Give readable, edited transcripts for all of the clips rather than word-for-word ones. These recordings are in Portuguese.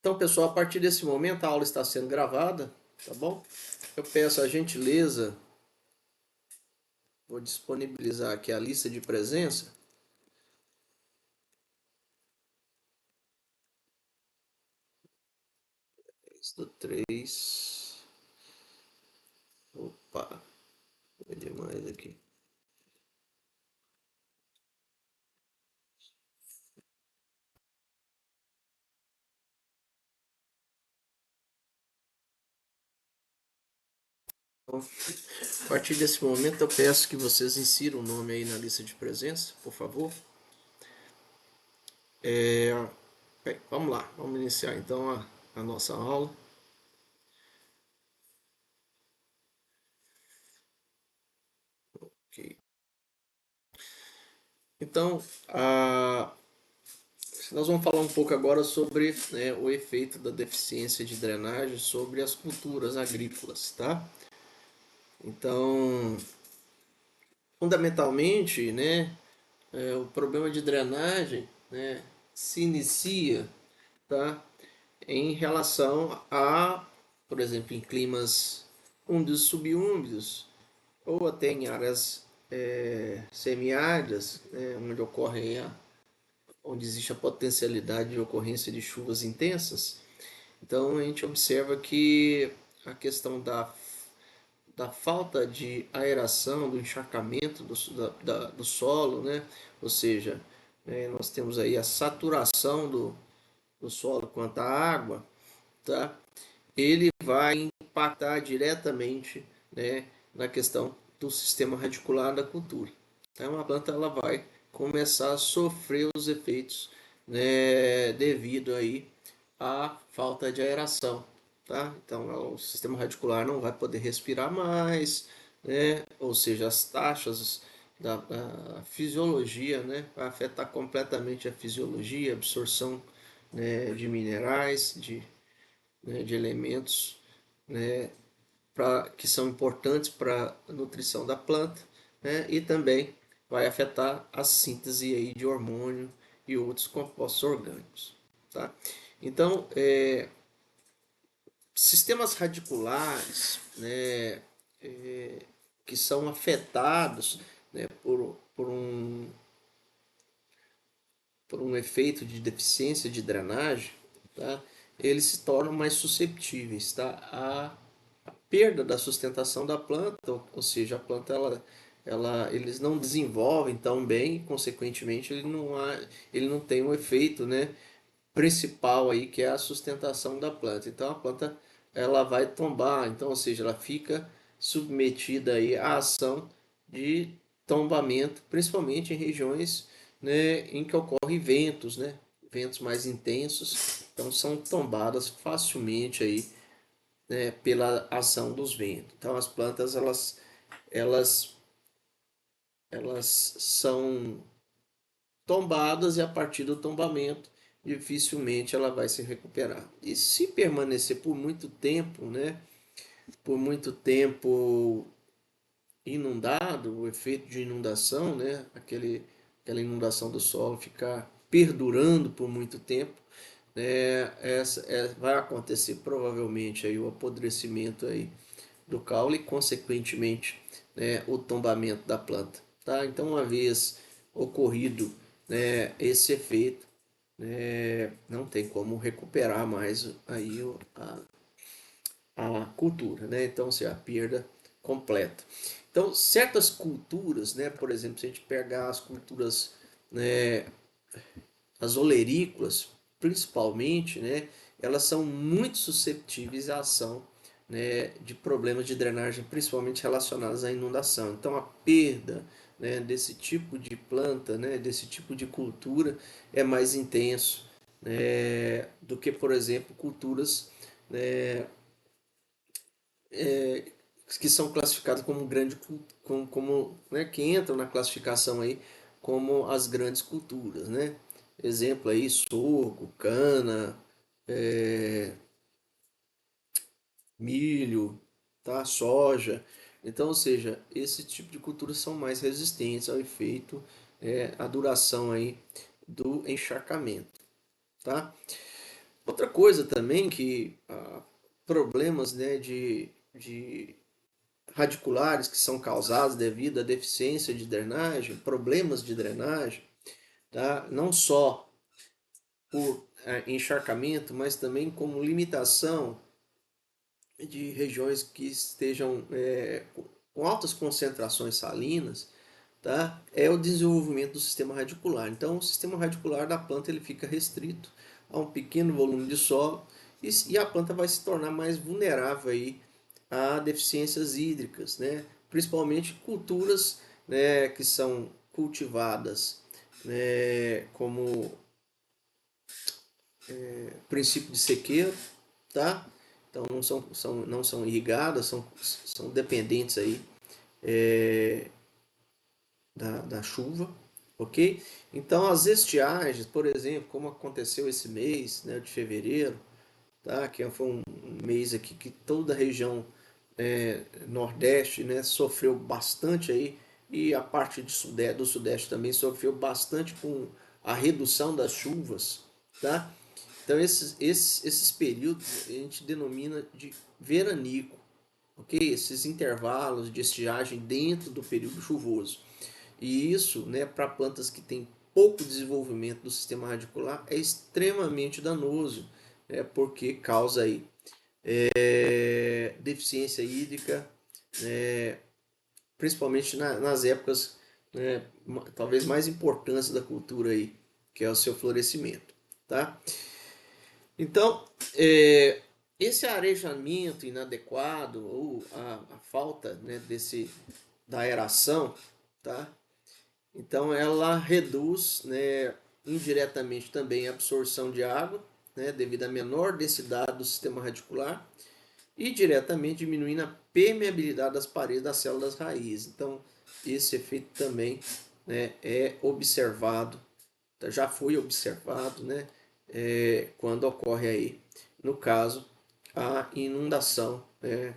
Então, pessoal, a partir desse momento a aula está sendo gravada, tá bom? Eu peço a gentileza, vou disponibilizar aqui a lista de presença. Do 3. Opa, é demais aqui. Então, a partir desse momento eu peço que vocês insiram o nome aí na lista de presença, por favor. Bem, vamos lá, vamos iniciar então a nossa aula. Ok. Então, nós vamos falar um pouco agora sobre, né, o efeito da deficiência de drenagem sobre as culturas agrícolas, tá? Então, fundamentalmente, né, o problema de drenagem, né, se inicia, tá, em relação a, por exemplo, em climas úmidos e subúmidos, ou até em áreas semiáridas, né, onde existe a potencialidade de ocorrência de chuvas intensas. Então a gente observa que a questão da falta de aeração, do encharcamento do solo, né? Ou seja, nós temos aí a saturação do solo quanto à água, tá? Ele vai impactar diretamente, né, na questão do sistema radicular da cultura. Então a planta ela vai começar a sofrer os efeitos, né, devido aí à falta de aeração, tá? Então o sistema radicular não vai poder respirar mais, né? Ou seja, as taxas da fisiologia, né, vai afetar completamente a fisiologia, a absorção, né, de minerais, de elementos, né, que são importantes para a nutrição da planta, né, e também vai afetar a síntese aí de hormônio e outros compostos orgânicos. Tá? Então, sistemas radiculares, né, que são afetados, né, por um efeito de deficiência de drenagem, tá? Eles se tornam mais susceptíveis, tá? A perda da sustentação da planta, ou seja, a planta eles não desenvolvem tão bem, consequentemente ele não tem um efeito, né, principal aí que é a sustentação da planta. Então a planta ela vai tombar, então, ou seja, ela fica submetida aí à ação de tombamento, principalmente em regiões, né, em que ocorrem ventos, né, ventos mais intensos, então são tombadas facilmente aí, né, pela ação dos ventos. Então as plantas elas elas são tombadas e a partir do tombamento dificilmente ela vai se recuperar. E se permanecer por muito tempo, né, por muito tempo inundado, o efeito de inundação, né, aquela inundação do solo ficar perdurando por muito tempo, né, vai acontecer provavelmente aí o apodrecimento aí do caule e consequentemente, né, o tombamento da planta, tá? Então uma vez ocorrido, né, esse efeito, né, não tem como recuperar mais aí a cultura, né? Então, se a perda completa. Então, certas culturas, né, por exemplo, se a gente pegar as culturas, né, as olerícolas, principalmente, né, elas são muito susceptíveis à ação, né, de problemas de drenagem, principalmente relacionados à inundação. Então, a perda, né, desse tipo de planta, né, desse tipo de cultura é mais intenso, né, do que, por exemplo, culturas, né, que são classificadas como né, que entram na classificação aí como as grandes culturas, né? Exemplo aí, sorgo, cana, é, milho, tá? Soja. Então, ou seja, esse tipo de culturas são mais resistentes ao efeito, à duração aí do encharcamento, tá? Outra coisa também que problemas, né, de radiculares que são causados devido à deficiência de drenagem, problemas de drenagem, tá? Não só por encharcamento, mas também como limitação de regiões que estejam com altas concentrações salinas, tá? É o desenvolvimento do sistema radicular. Então, o sistema radicular da planta ele fica restrito a um pequeno volume de solo e a planta vai se tornar mais vulnerável aí a deficiências hídricas, né? Principalmente culturas, né, que são cultivadas, né, como princípio de sequeiro, tá? Então não são irrigadas, são dependentes aí da chuva, ok? Então as estiagens, por exemplo, como aconteceu esse mês, né, de fevereiro, tá? Que foi um mês aqui que toda a região nordeste, né, sofreu bastante aí e a parte do sudeste também sofreu bastante com a redução das chuvas, tá? Então esses períodos a gente denomina de veranico, ok? Esses intervalos de estiagem dentro do período chuvoso. E isso, né, para plantas que têm pouco desenvolvimento do sistema radicular é extremamente danoso, né, porque causa aí deficiência hídrica, né, principalmente nas épocas, né, talvez mais importantes da cultura aí, que é o seu florescimento, tá? Então, esse arejamento inadequado ou a falta, né, da aeração, tá? Então ela reduz, né, indiretamente também a absorção de água, né, devido à menor densidade do sistema radicular e diretamente diminuindo a permeabilidade das paredes das células raízes. Então esse efeito também, né, é observado, já foi observado, né, quando ocorre aí, no caso, a inundação, né,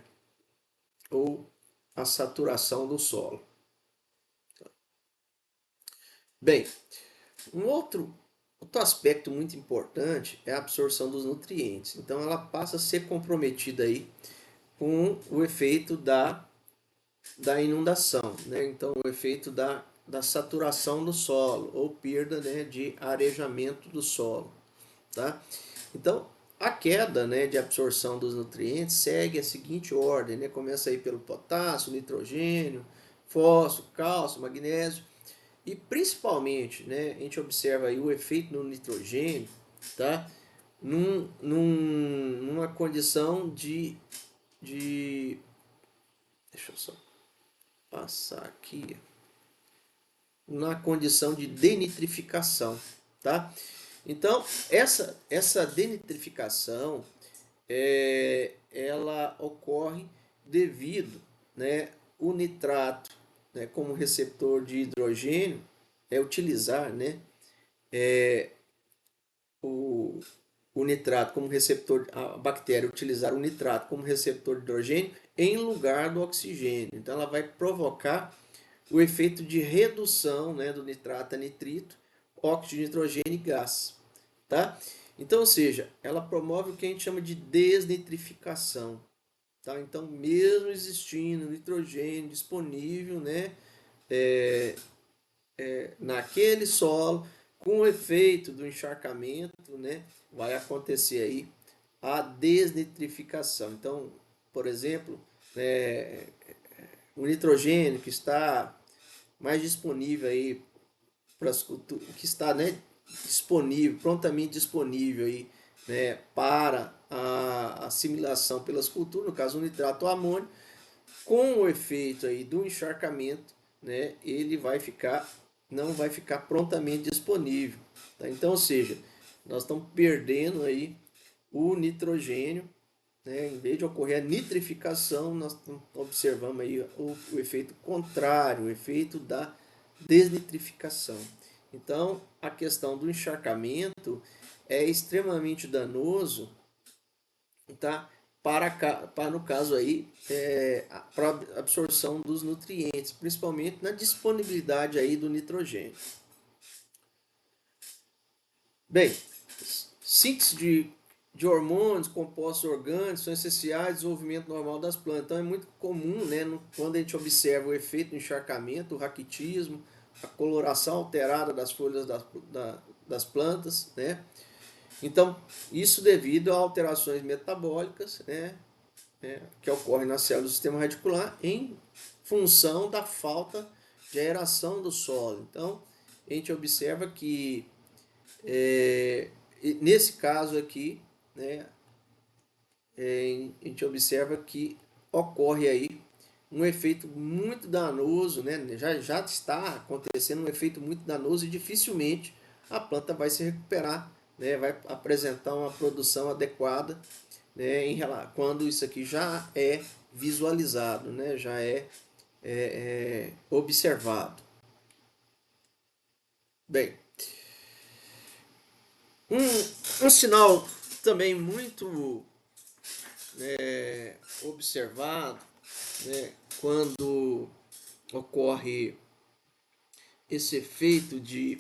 ou a saturação do solo. Bem, um outro aspecto muito importante é a absorção dos nutrientes. Então ela passa a ser comprometida aí com o efeito da inundação, né? Então o efeito da saturação do solo ou perda, né, de arejamento do solo, tá? Então a queda, né, de absorção dos nutrientes segue a seguinte ordem, né? Começa aí pelo potássio, nitrogênio, fósforo, cálcio, magnésio e principalmente, né, a gente observa aí o efeito no nitrogênio, tá? Numa condição de. Deixa eu só passar aqui. Na condição de denitrificação, tá? Então, essa denitrificação ela ocorre devido, né, o nitrato, né, como receptor de hidrogênio, utilizar, né, o, o nitrato como receptor, a bactéria utilizar o nitrato como receptor de hidrogênio em lugar do oxigênio. Então ela vai provocar o efeito de redução, né, do nitrato a nitrito, óxido de nitrogênio e gás, tá? Então, ou seja, ela promove o que a gente chama de desnitrificação, tá? Então, mesmo existindo nitrogênio disponível, né, naquele solo, com o efeito do encharcamento, né, vai acontecer aí a desnitrificação. Então, por exemplo, o nitrogênio que está mais disponível aí para as culturas, que está, né, disponível, prontamente disponível aí, né, para a assimilação pelas culturas, no caso o nitrato amônio, com o efeito aí do encharcamento, né, ele não vai ficar prontamente disponível, tá? Então, ou seja, nós estamos perdendo aí o nitrogênio, né? Em vez de ocorrer a nitrificação, nós observamos aí o efeito contrário, o efeito da desnitrificação. Então, a questão do encharcamento é extremamente danoso, tá? Para no caso aí, para absorção dos nutrientes, principalmente na disponibilidade aí do nitrogênio. Bem, síntese de hormônios, compostos orgânicos são essenciais ao desenvolvimento normal das plantas. Então é muito comum, né, quando a gente observa o efeito do encharcamento, o raquitismo, a coloração alterada das folhas das plantas, né? Então, isso devido a alterações metabólicas, né, que ocorrem na célula do sistema radicular em função da falta de aeração do solo. Então, a gente observa que nesse caso aqui, né, a gente observa que ocorre aí um efeito muito danoso, né? Já está acontecendo um efeito muito danoso e dificilmente a planta vai se recuperar, né? Vai apresentar uma produção adequada, né? Quando isso aqui já é visualizado, né? Já é observado. Bem, um sinal também muito observado, né, quando ocorre esse efeito de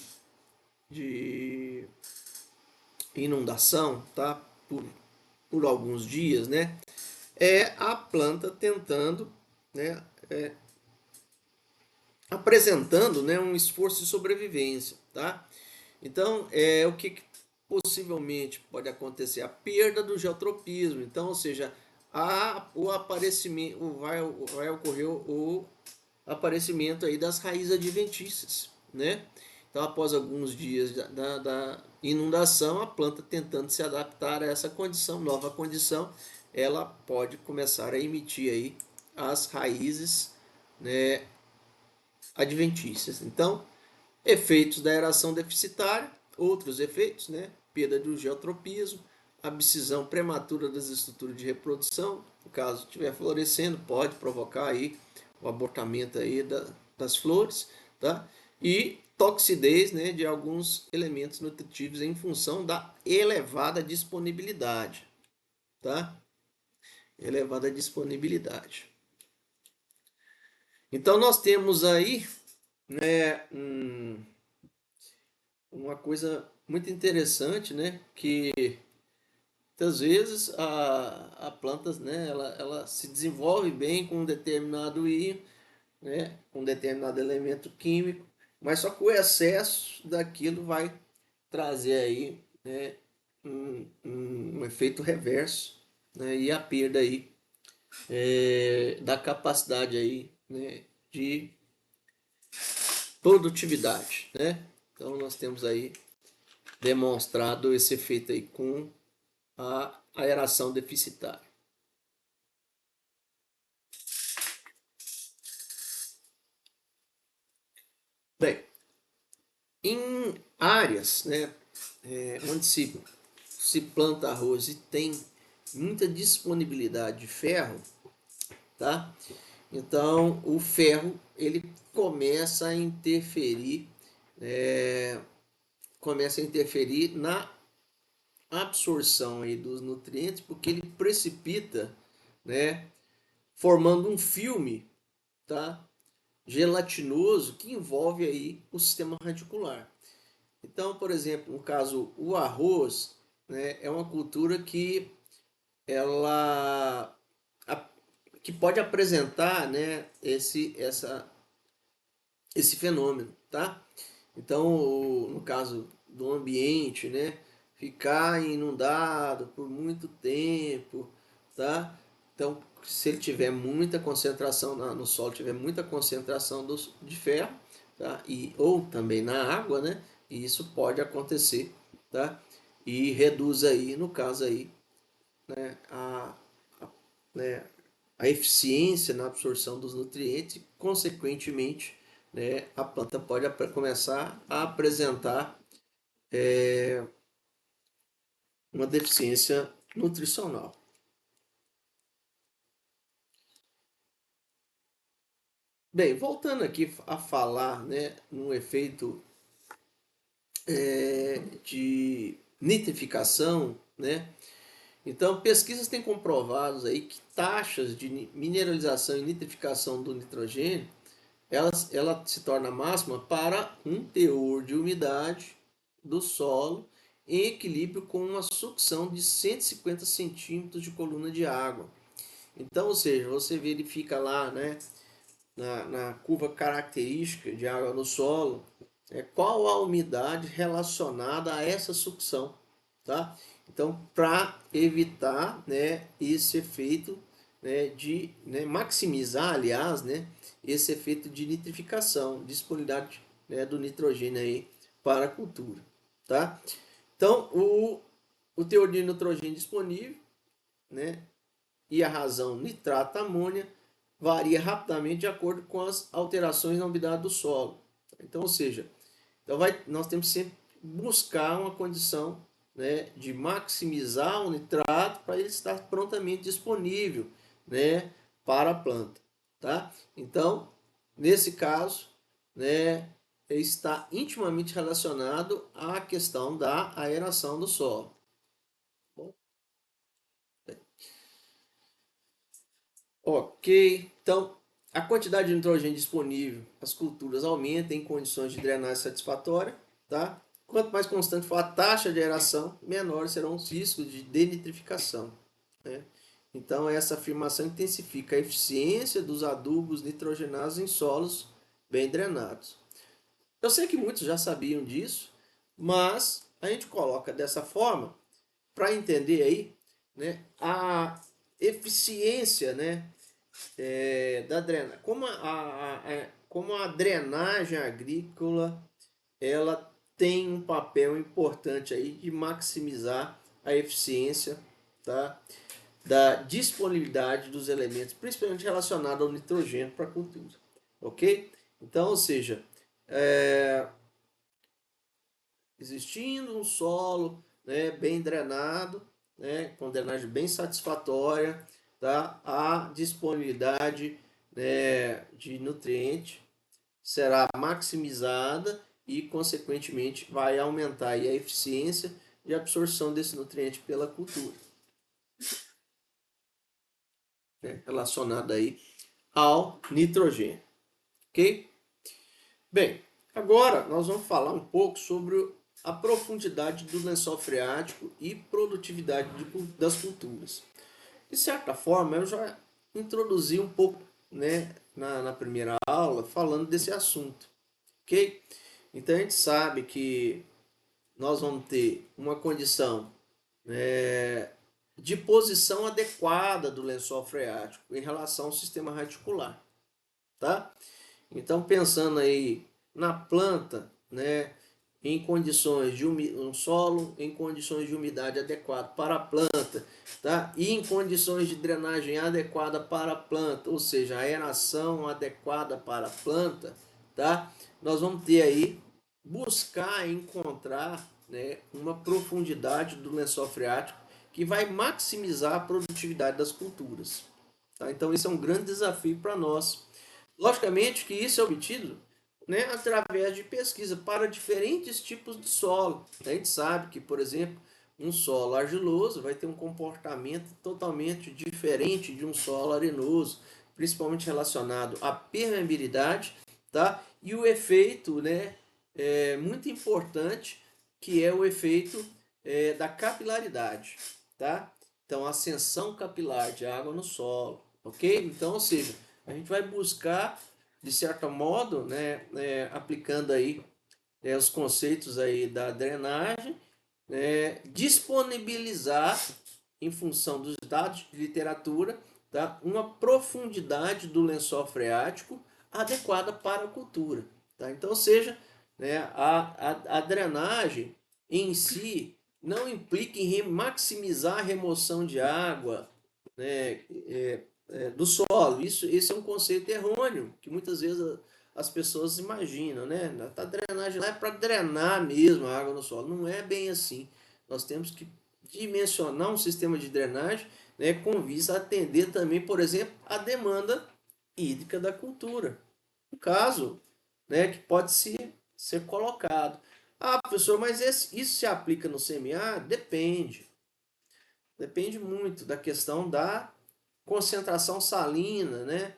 inundação, tá? Por alguns dias, né? É a planta tentando, né? Apresentando, né, um esforço de sobrevivência, tá? Então, o que possivelmente pode acontecer? A perda do geotropismo. Então, ou seja, o aparecimento, vai ocorrer o aparecimento aí das raízes adventícias, né? Então, após alguns dias da inundação, a planta tentando se adaptar a essa condição, nova condição, ela pode começar a emitir aí as raízes, né, adventícias. Então, efeitos da aeração deficitária, outros efeitos, né? Perda do geotropismo, abscisão prematura das estruturas de reprodução, no caso estiver florescendo, pode provocar aí o abortamento aí das flores, tá? E toxidez, né, de alguns elementos nutritivos em função da elevada disponibilidade, tá? Elevada disponibilidade. Então nós temos aí, né, uma coisa muito interessante, né, que muitas vezes a planta, né, ela se desenvolve bem com um determinado íon, né, com um determinado elemento químico, mas só que o excesso daquilo vai trazer aí, né, um efeito reverso, né, e a perda aí da capacidade aí, né, de produtividade, né? Então nós temos aí demonstrado esse efeito aí com a aeração deficitária. Bem, em áreas, né, onde se planta arroz e tem muita disponibilidade de ferro, tá? Então o ferro ele é, começa a interferir na absorção aí dos nutrientes, porque ele precipita, né, formando um filme, tá? Gelatinoso que envolve aí o sistema radicular. Então, por exemplo, no caso o arroz, né, é uma cultura que ela que pode apresentar, né, esse fenômeno, tá? Então, no caso do ambiente, né, ficar inundado por muito tempo, tá? Então, se ele tiver muita concentração no solo, tiver muita concentração de ferro, tá? Ou também na água, né? E isso pode acontecer, tá? E reduz aí, no caso aí, né, né, a eficiência na absorção dos nutrientes, consequentemente, né, a planta pode começar a apresentar uma deficiência nutricional. Bem, voltando aqui a falar, né, num efeito de nitrificação, né? Então, pesquisas têm comprovado aí que taxas de mineralização e nitrificação do nitrogênio ela se torna máxima para um teor de umidade do solo em equilíbrio com uma sucção de 150 centímetros de coluna de água. Então, ou seja, você verifica lá, né, na curva característica de água no solo, qual a umidade relacionada a essa sucção, tá? Então, para evitar, né, esse efeito, né, de, né, maximizar, aliás, né, esse efeito de nitrificação, disponibilidade, né, do nitrogênio aí para a cultura, tá? Então, o teor de nitrogênio disponível, né, e a razão nitrato-amônia varia rapidamente de acordo com as alterações na umidade do solo. Então, ou seja, nós temos que sempre buscar uma condição, né, de maximizar o nitrato para ele estar prontamente disponível, né, para a planta. Tá? Então, nesse caso, né, está intimamente relacionado à questão da aeração do solo. Bom, ok, então a quantidade de nitrogênio disponível às culturas aumenta em condições de drenagem satisfatória, tá? Quanto mais constante for a taxa de aeração, menores serão os riscos de denitrificação, né? Então essa afirmação intensifica a eficiência dos adubos nitrogenados em solos bem drenados. Eu sei que muitos já sabiam disso, mas a gente coloca dessa forma para entender aí, né, a eficiência, né, da drenagem. Como a drenagem agrícola ela tem um papel importante aí de maximizar a eficiência, tá, da disponibilidade dos elementos, principalmente relacionado ao nitrogênio para a cultura, ok? Então, ou seja, existindo um solo, né, bem drenado, né, com drenagem bem satisfatória, tá, a disponibilidade, né, de nutriente será maximizada e, consequentemente, vai aumentar aí a eficiência de absorção desse nutriente pela cultura, né, relacionada aí ao nitrogênio, ok? Bem, agora nós vamos falar um pouco sobre a profundidade do lençol freático e produtividade das culturas. De certa forma, eu já introduzi um pouco, né, na primeira aula falando desse assunto, ok? Então a gente sabe que nós vamos ter uma condição, de posição adequada do lençol freático em relação ao sistema radicular, tá? Então, pensando aí na planta, né, em condições de um solo em condições de umidade adequada para a planta, tá? E em condições de drenagem adequada para a planta, ou seja, a aeração adequada para a planta, tá? Nós vamos ter aí buscar encontrar, né, uma profundidade do lençol freático que vai maximizar a produtividade das culturas, tá? Então, esse é um grande desafio para nós. Logicamente que isso é obtido, né, através de pesquisa para diferentes tipos de solo. A gente sabe que, por exemplo, um solo argiloso vai ter um comportamento totalmente diferente de um solo arenoso, principalmente relacionado à permeabilidade, tá? E o efeito, né, é muito importante, que é o efeito da capilaridade, tá? Então, ascensão capilar de água no solo, ok? Então, ou seja, a gente vai buscar, de certo modo, né, aplicando aí, os conceitos aí da drenagem, disponibilizar, em função dos dados de literatura, tá, uma profundidade do lençol freático adequada para a cultura. Tá? Então, ou seja, né, a drenagem em si não implica em maximizar a remoção de água, né, do solo. Esse é um conceito errôneo que muitas vezes as pessoas imaginam, né? A drenagem lá é para drenar mesmo a água no solo. Não é bem assim. Nós temos que dimensionar um sistema de drenagem, né, com vista a atender também, por exemplo, a demanda hídrica da cultura. No caso, né, que pode ser colocado. Ah, professor, mas isso se aplica no CMA? Depende. Depende muito da questão da concentração salina, né,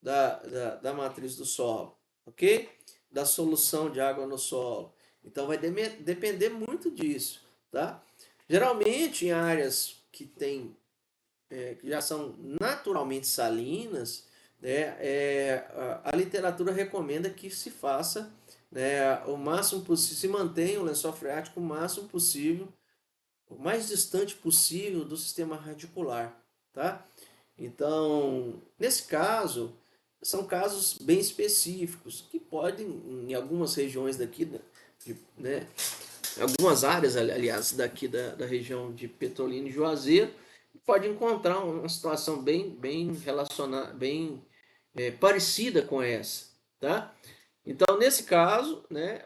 da matriz do solo, ok? Da solução de água no solo. Então vai depender muito disso. tá? Geralmente em áreas que tem, que já são naturalmente salinas, né, a literatura recomenda que se faça, né, o máximo possível, se mantenha o lençol freático o máximo possível, o mais distante possível do sistema radicular, tá? Então, nesse caso, são casos bem específicos que podem, em algumas regiões daqui, né, algumas áreas, aliás, daqui da região de Petrolina e Juazeiro, pode encontrar uma situação bem relacionada, parecida com essa, tá? Então, nesse caso, né,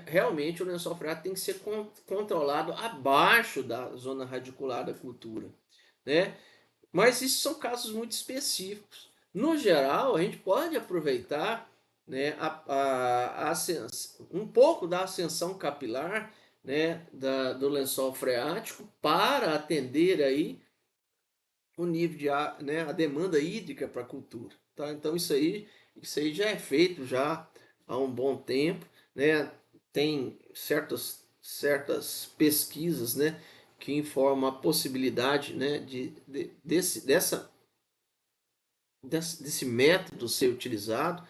realmente o lençol freático tem que ser controlado abaixo da zona radicular da cultura, né? Mas isso são casos muito específicos. No geral, a gente pode aproveitar, né, um pouco da ascensão capilar, né, do lençol freático para atender aí o nível de, né, a demanda hídrica para a cultura. Tá? Então isso aí já é feito já há um bom tempo, né? Tem certas pesquisas, né, que informam a possibilidade, né, desse método ser utilizado.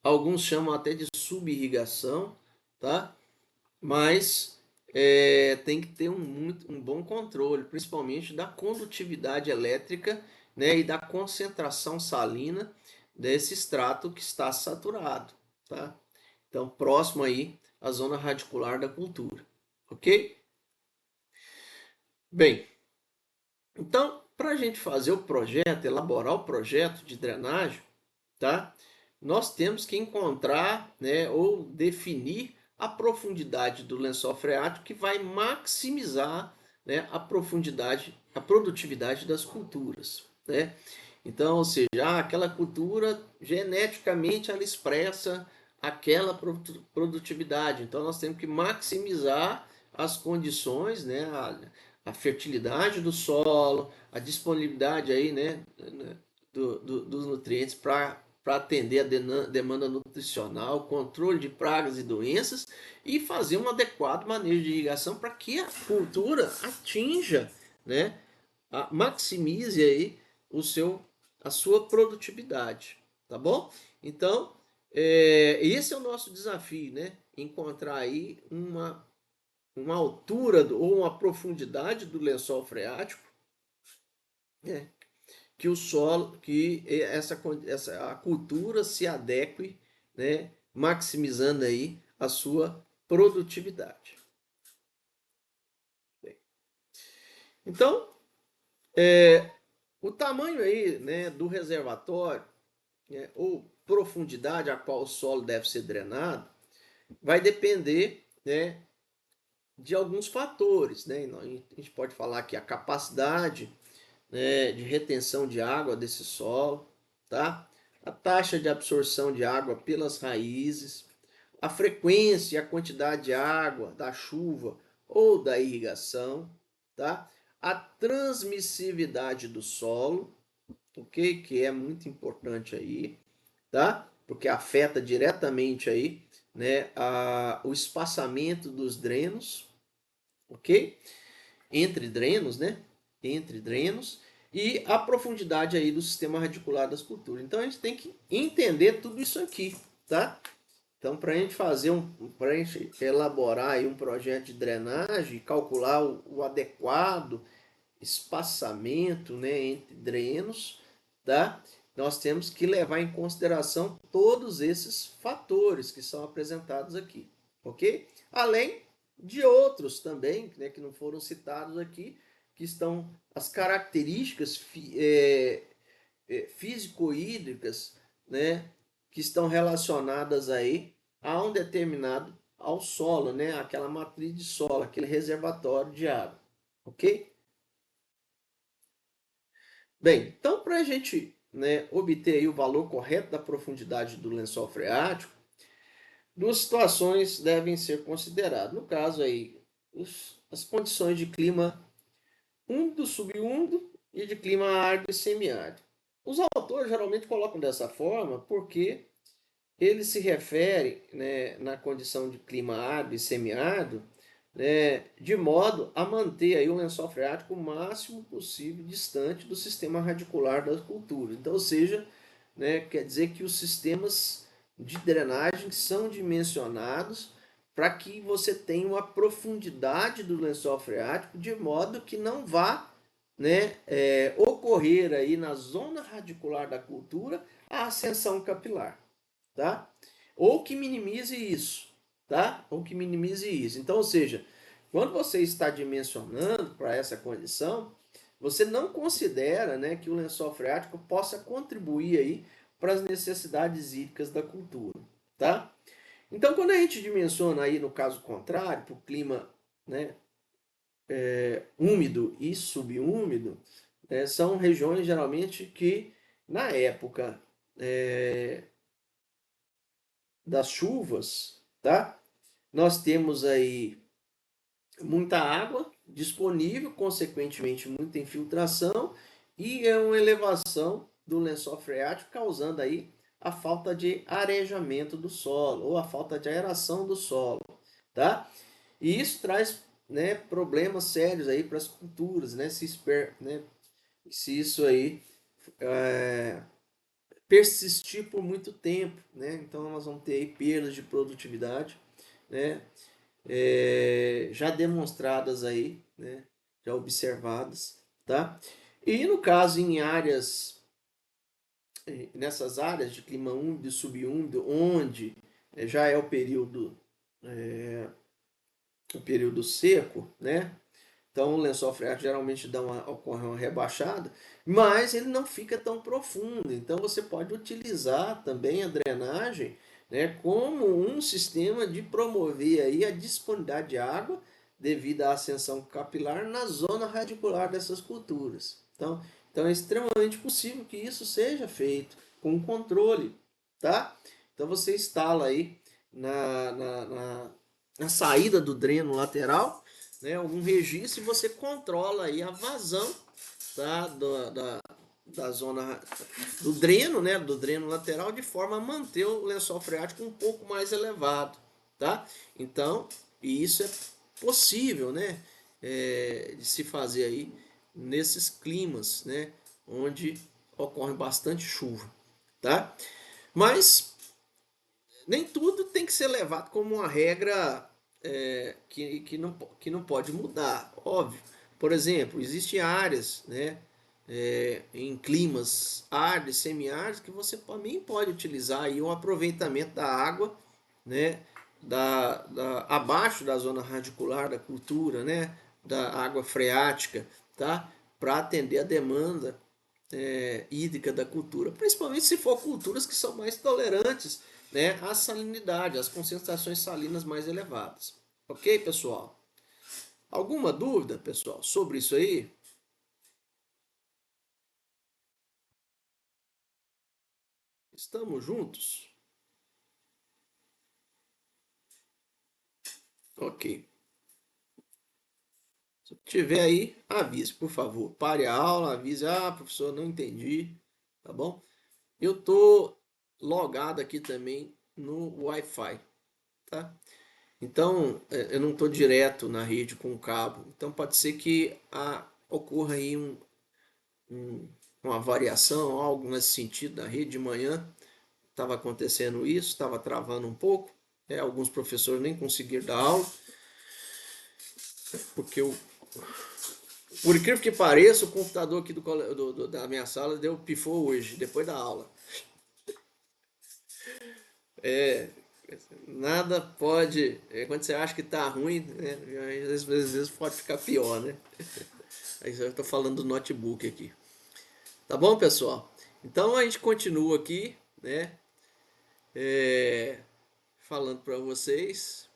Alguns chamam até de subirrigação, tá? Mas tem que ter um bom controle, principalmente da condutividade elétrica, né, e da concentração salina desse extrato que está saturado, tá? Então, próximo aí à zona radicular da cultura, ok? Bem, então, para a gente fazer o projeto, elaborar o projeto de drenagem, tá? Nós temos que encontrar, né, ou definir a profundidade do lençol freático que vai maximizar, né, a profundidade, a produtividade das culturas, né? Então, ou seja, aquela cultura geneticamente ela expressa aquela produtividade. Então, nós temos que maximizar as condições, né, a fertilidade do solo, a disponibilidade aí, né, dos nutrientes para atender a demanda nutricional, controle de pragas e doenças e fazer um adequado manejo de irrigação para que a cultura atinja, né, maximize aí a sua produtividade, tá bom? Então, esse é o nosso desafio, né? Encontrar aí uma altura ou uma profundidade do lençol freático, né, que o solo, que a cultura se adeque, né, maximizando aí a sua produtividade. Então, o tamanho aí, né, do reservatório, né, ou profundidade a qual o solo deve ser drenado, vai depender, né, de alguns fatores, né? A gente pode falar que a capacidade, né, de retenção de água desse solo, tá? A taxa de absorção de água pelas raízes, a frequência e a quantidade de água da chuva ou da irrigação, tá? A transmissividade do solo, ok? Que é muito importante aí, tá? Porque afeta diretamente aí, né, o espaçamento dos drenos, ok? Entre drenos, né? Entre drenos e a profundidade aí do sistema radicular das culturas. Então a gente tem que entender tudo isso aqui, tá? Então para a gente para a gente elaborar aí um projeto de drenagem, calcular o adequado espaçamento, né, entre drenos, tá? Nós temos que levar em consideração todos esses fatores que são apresentados aqui, ok? Além de outros também, né, que não foram citados aqui, que estão as características físico-hídricas, né, que estão relacionadas aí a um determinado ao solo, né, aquela matriz de solo, aquele reservatório de água, ok? Bem, então para a gente, né, obter aí o valor correto da profundidade do lençol freático, duas situações devem ser consideradas. No caso aí, as condições de clima úmido, subúmido e de clima árido e semiárido. Os autores geralmente colocam dessa forma porque eles se referem, né, na condição de clima árido e semiárido né, de modo a manter aí o lençol freático o máximo possível distante do sistema radicular da cultura. Então, ou seja, né, quer dizer que os sistemas de drenagem são dimensionados para que você tenha uma profundidade do lençol freático de modo que não vá, né, ocorrer aí na zona radicular da cultura a ascensão capilar, tá? Ou que minimize isso, tá? Ou que minimize isso. Então, ou seja, quando você está dimensionando para essa condição, você não considera, né, que o lençol freático possa contribuir aí para as necessidades hídricas da cultura, tá? Então, quando a gente dimensiona aí no caso contrário, para o clima, né, úmido e subúmido, são regiões geralmente que na época das chuvas, tá? Nós temos aí muita água disponível, consequentemente muita infiltração e é uma elevação do lençol freático, causando aí a falta de arejamento do solo ou a falta de aeração do solo, tá? E isso traz, né, problemas sérios aí para as culturas, né? Se isso aí persistir por muito tempo, né? Então nós vamos ter aí perdas de produtividade, né? Já demonstradas aí, né? Já observadas, tá? E no caso em áreas, nessas áreas de clima úmido e subúmido, onde já é o período seco, né? Então o lençol freático geralmente ocorre uma rebaixada, mas ele não fica tão profundo. Então você pode utilizar também a drenagem, né, como um sistema de promover aí a disponibilidade de água devido à ascensão capilar na zona radicular dessas culturas. Então é extremamente possível que isso seja feito com controle, tá? Então você instala aí na saída do dreno lateral, né, algum registro e você controla aí a vazão, tá, da zona do dreno, né, do dreno lateral, de forma a manter o lençol freático um pouco mais elevado, tá? Então, isso é possível, né, de se fazer aí nesses climas, né, onde ocorre bastante chuva, tá? Mas nem tudo tem que ser levado como uma regra que não pode mudar, óbvio. Por exemplo, existem áreas, né, em climas áridos, semiáridos, que você também pode utilizar aí o aproveitamento da água, né, abaixo da zona radicular da cultura, né, da água freática, tá, para atender a demanda hídrica da cultura, principalmente se for culturas que são mais tolerantes, né, à salinidade, às concentrações salinas mais elevadas. Ok, pessoal? Alguma dúvida, pessoal, sobre isso aí? Estamos juntos? Ok. Se tiver aí, avise, por favor. Pare a aula, avise, professor, não entendi, tá bom? Eu tô logado aqui também no Wi-Fi, tá? Então, eu não estou direto na rede com o cabo. Então, pode ser que ocorra aí uma variação, algo nesse sentido. Na rede de manhã estava acontecendo isso, estava travando um pouco. Alguns professores nem conseguiram dar aula, porque por incrível que pareça, o computador aqui da minha sala pifou hoje, depois da aula. Nada pode. Quando você acha que está ruim, né, às vezes pode ficar pior, né? Aí eu estou falando do notebook aqui. Tá bom, pessoal? Então a gente continua aqui, né? É, falando para vocês,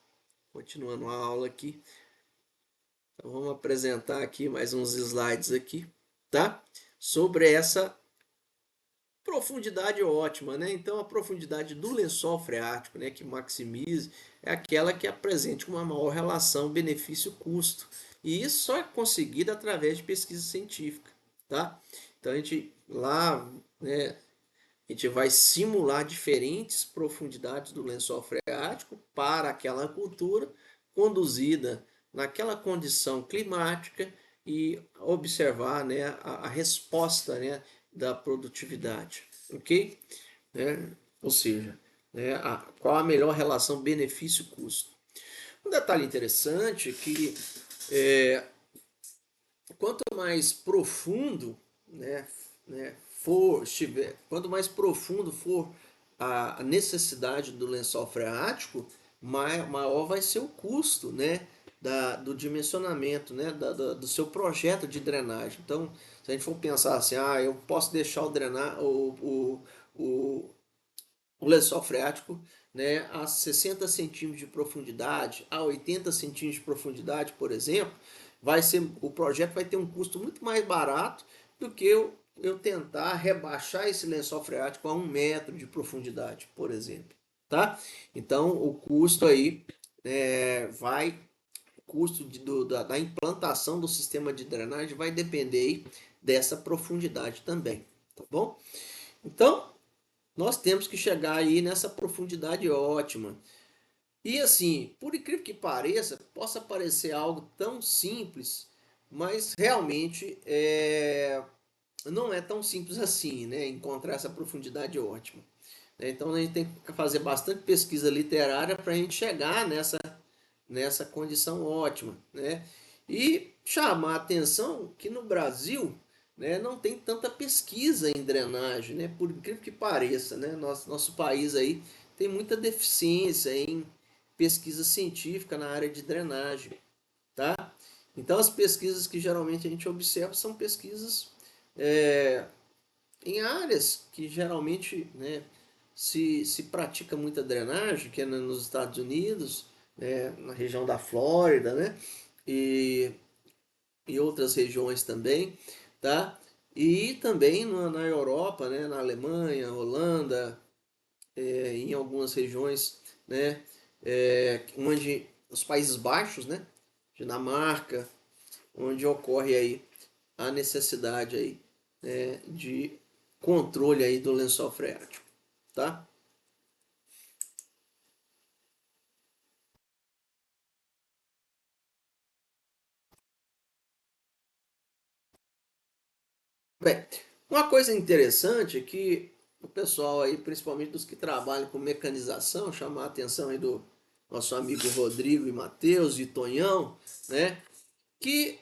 continuando a aula aqui. Então vamos apresentar aqui mais uns slides aqui, tá? Sobre essa profundidade ótima, né? Então a profundidade do lençol freático, né, que maximize, é aquela que apresente uma maior relação benefício-custo. E isso só é conseguido através de pesquisa científica, tá? Então a gente lá, né, a gente vai simular diferentes profundidades do lençol freático para aquela cultura conduzida, naquela condição climática e observar, né, a resposta, né, da produtividade, ok? Né? Ou seja, né, qual a melhor relação benefício-custo. Um detalhe interessante é que quanto mais profundo, quanto mais profundo for a necessidade do lençol freático, maior vai ser o custo, né, do dimensionamento, né, do seu projeto de drenagem. Então, se a gente for pensar assim, eu posso deixar o, o lençol freático, né, a 60 centímetros de profundidade, a 80 centímetros de profundidade, por exemplo, o projeto vai ter um custo muito mais barato do que eu tentar rebaixar esse lençol freático a 1 metro de profundidade, por exemplo. Tá? Então, o custo aí vai custo da implantação do sistema de drenagem vai depender aí dessa profundidade também, tá bom? Então, nós temos que chegar aí nessa profundidade ótima. E assim, por incrível que pareça, possa parecer algo tão simples, mas realmente não é tão simples assim, né? Encontrar essa profundidade ótima. Então a gente tem que fazer bastante pesquisa literária para a gente chegar nessa condição ótima, né? E chamar a atenção que no Brasil, né, não tem tanta pesquisa em drenagem, né? Por incrível que pareça, né? Nosso país aí tem muita deficiência em pesquisa científica na área de drenagem, tá? Então as pesquisas que geralmente a gente observa são pesquisas é, em áreas que geralmente, né, se pratica muita drenagem, que é nos Estados Unidos, né, na região da Flórida, né, e, e outras regiões também, tá? E também na Europa, né, na Alemanha, Holanda, em algumas regiões, né, onde os Países Baixos, né, Dinamarca, onde ocorre aí a necessidade aí, de controle aí do lençol freático, tá? Bem, uma coisa interessante é que o pessoal aí, principalmente dos que trabalham com mecanização, chamar a atenção aí do nosso amigo Rodrigo e Matheus e Tonhão, né? Que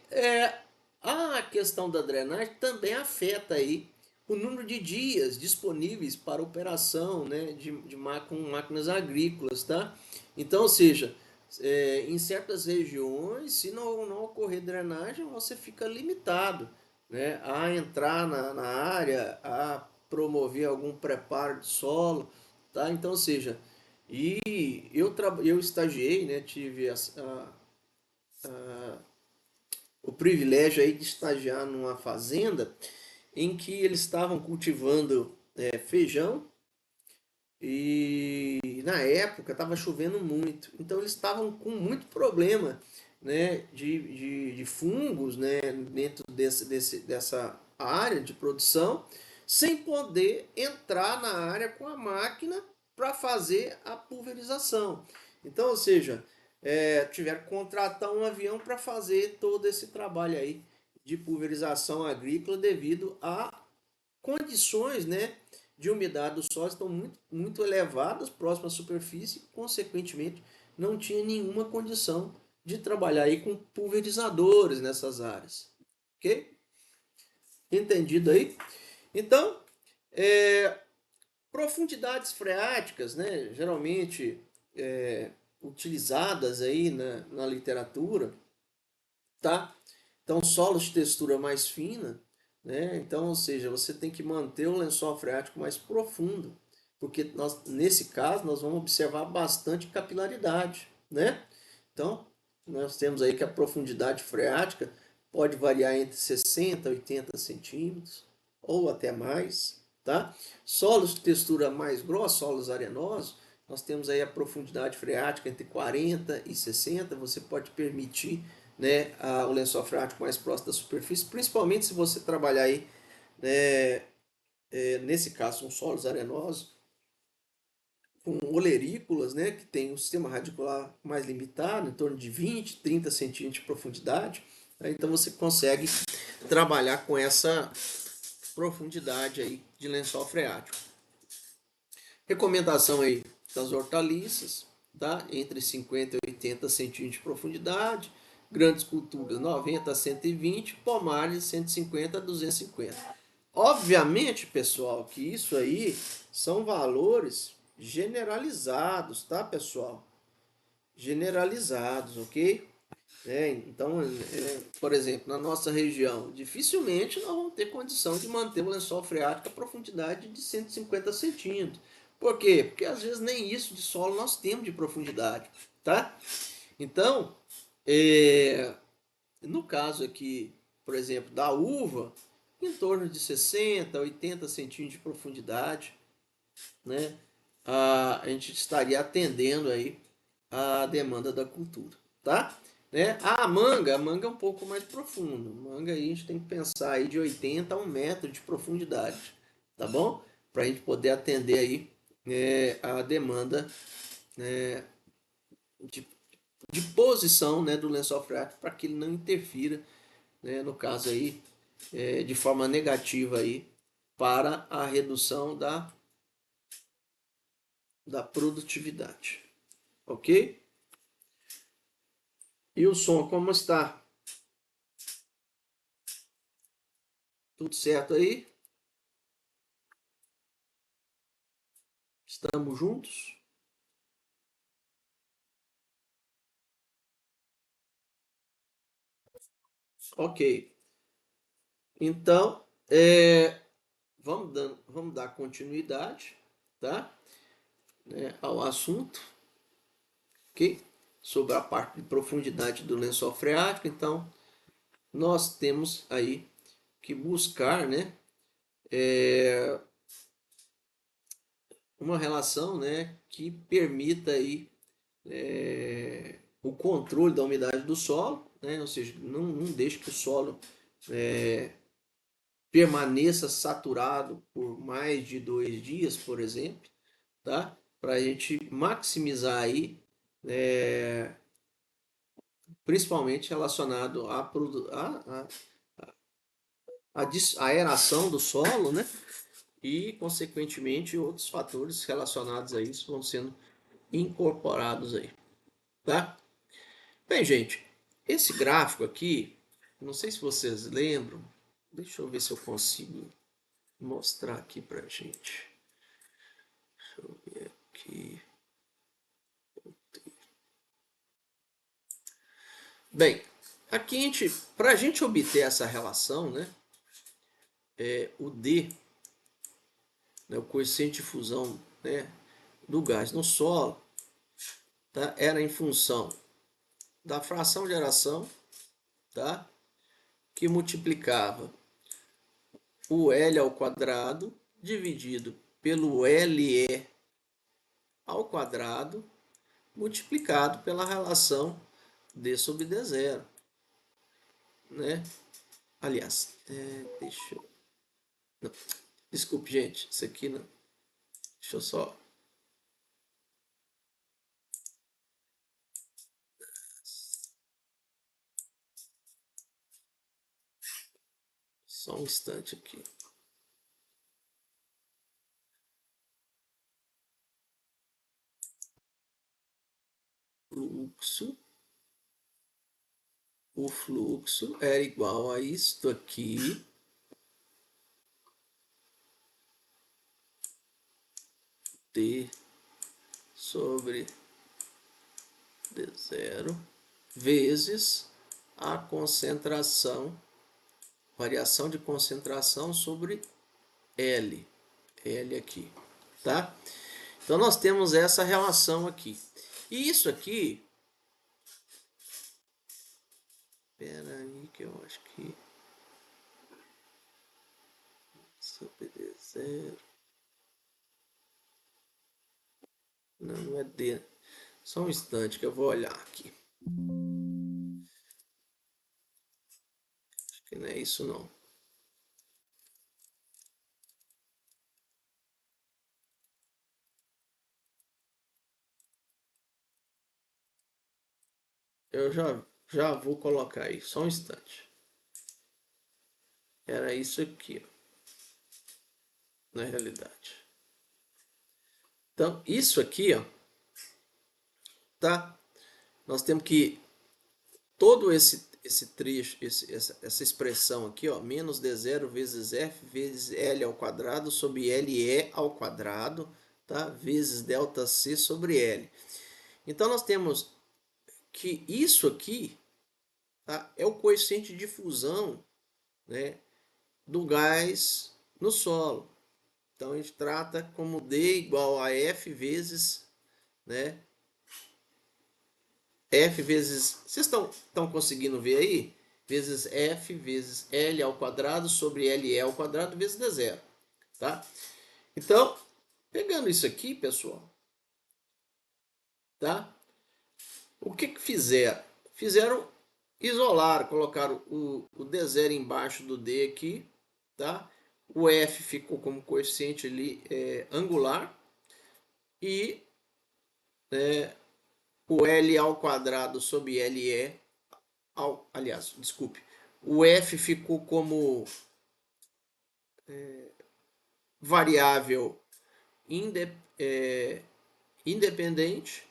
a questão da drenagem também afeta aí o número de dias disponíveis para operação, né, com máquinas agrícolas, tá? Então, ou seja, em certas regiões, se não ocorrer drenagem, você fica limitado, né, a entrar na área, a promover algum preparo de solo, tá? Então, ou seja, eu estagiei, né, tive o privilégio aí de estagiar numa fazenda em que eles estavam cultivando feijão e na época estava chovendo muito, então eles estavam com muito problema, né, de fungos, né, dentro dessa área de produção, sem poder entrar na área com a máquina para fazer a pulverização. Então, ou seja, tiveram que contratar um avião para fazer todo esse trabalho aí de pulverização agrícola devido a condições, né, de umidade do solo estão muito elevadas, próximas à superfície, consequentemente não tinha nenhuma condição de trabalhar aí com pulverizadores nessas áreas. Ok? Entendido aí? Então, é, profundidades freáticas, né, geralmente utilizadas aí na literatura, tá? Então, solos de textura mais fina, né? Então, ou seja, você tem que manter o lençol freático mais profundo, porque nesse caso nós vamos observar bastante capilaridade, né? Então, nós temos aí que a profundidade freática pode variar entre 60 e 80 centímetros, ou até mais, tá? Solos de textura mais grossa, solos arenosos, nós temos aí a profundidade freática entre 40 e 60, você pode permitir, né, o lençol freático mais próximo da superfície, principalmente se você trabalhar aí, né, nesse caso, com solos arenosos, com olerícolas, né, que tem um sistema radicular mais limitado, em torno de 20, 30 centímetros de profundidade. Tá? Então você consegue trabalhar com essa profundidade aí de lençol freático. Recomendação aí das hortaliças, tá? Entre 50 e 80 centímetros de profundidade, grandes culturas 90 a 120, pomares 150 a 250. Obviamente, pessoal, que isso aí são valores generalizados, tá, pessoal? Generalizados, ok? Então, por exemplo, na nossa região, dificilmente nós vamos ter condição de manter o lençol freático a profundidade de 150 centímetros. Por quê? Porque às vezes nem isso de solo nós temos de profundidade, tá? Então, no caso aqui, por exemplo, da uva, em torno de 60, 80 centímetros de profundidade, né? A gente estaria atendendo aí a demanda da cultura, tá? Né? A manga é um pouco mais profundo. Manga aí a gente tem que pensar aí de 80 a 1 metro de profundidade, tá bom? Para a gente poder atender aí a demanda né, de, de posição, né, do lençol freático para que ele não interfira, né, no caso aí, de forma negativa aí para a redução da produtividade, ok? E o som, como está? Tudo certo aí? Estamos juntos? Ok. Então, vamos dar continuidade, tá? Ao assunto, ok? Sobre a parte de profundidade do lençol freático. Então, nós temos aí que buscar, né? Uma relação, né? Que permita aí o controle da umidade do solo, né? Ou seja, não deixe que o solo permaneça saturado por mais de 2 dias, por exemplo, tá? Para a gente maximizar aí, principalmente relacionado à aeração do solo, né? E, consequentemente, outros fatores relacionados a isso vão sendo incorporados aí, tá? Bem, gente, esse gráfico aqui, não sei se vocês lembram, deixa eu ver se eu consigo mostrar aqui pra gente. Deixa eu ver aqui. Bem, aqui para a gente obter essa relação, né, o D, né, o coeficiente de fusão, né, do gás no solo, tá, era em função da fração de aeração, tá, que multiplicava o L ao quadrado dividido pelo LE ao quadrado multiplicado pela relação D sobre D zero, né? Aliás, deixa eu... Não, desculpe, gente, isso aqui não. Deixa eu só... Só um instante aqui. Fluxo. O fluxo era igual a isto aqui. T sobre D0 vezes a concentração, variação de concentração sobre L. L aqui, tá? Então nós temos essa relação aqui. E isso aqui, espera aí que eu acho que sobre D0, não é D. Só um instante que eu vou olhar aqui. Acho que não é isso não. Eu já vou colocar aí, só um instante. Era isso aqui, ó, na realidade. Então, isso aqui, ó, tá? Nós temos que todo esse trecho, essa expressão aqui, ó, menos d0 vezes f vezes L ao quadrado sobre LE ao quadrado, tá? Vezes delta C sobre L. Então, nós temos que isso aqui, tá, é o coeficiente de difusão, né, do gás no solo. Então, a gente trata como D igual a F vezes, né, F vezes, vocês estão conseguindo ver aí? Vezes F vezes L ao quadrado sobre LE ao quadrado vezes D0, tá? Então, pegando isso aqui, pessoal, tá? O que fizeram? Fizeram isolar, colocaram o D0 embaixo do D aqui, tá? O F ficou como coeficiente ali angular e o L ao quadrado sobre LE aliás, desculpe, o F ficou como variável independente,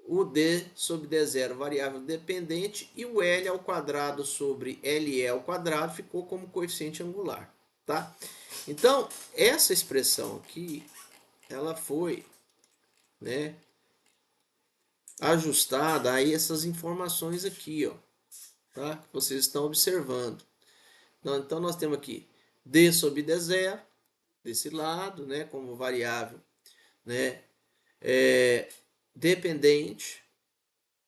o D sobre D0 variável dependente e o L ao quadrado sobre LE ao quadrado ficou como coeficiente angular, tá? Então, essa expressão aqui, ela foi, né, ajustada a essas informações aqui, ó, tá? Que vocês estão observando. Então, nós temos aqui D sobre D0, desse lado, né, como variável, né, dependente,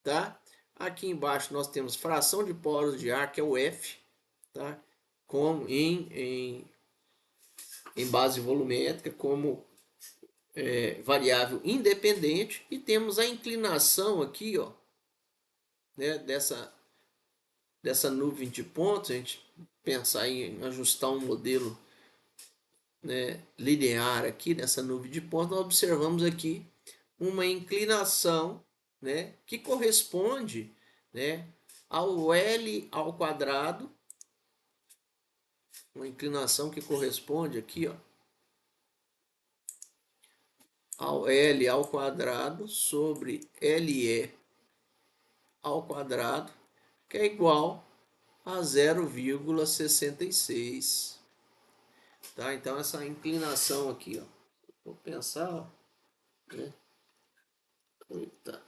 tá? Aqui embaixo nós temos fração de poros de ar, que é o F, tá? Como em base volumétrica, como variável independente, e temos a inclinação aqui, ó, né, dessa nuvem de pontos, a gente pensar em ajustar um modelo, né, linear aqui nessa nuvem de pontos, nós observamos aqui uma inclinação, né, que corresponde, né, ao L ao quadrado, uma inclinação que corresponde aqui, ó, ao L ao quadrado sobre LE ao quadrado, que é igual a 0,66. Tá? Então essa inclinação aqui, ó, vou pensar, ó, né? Eita.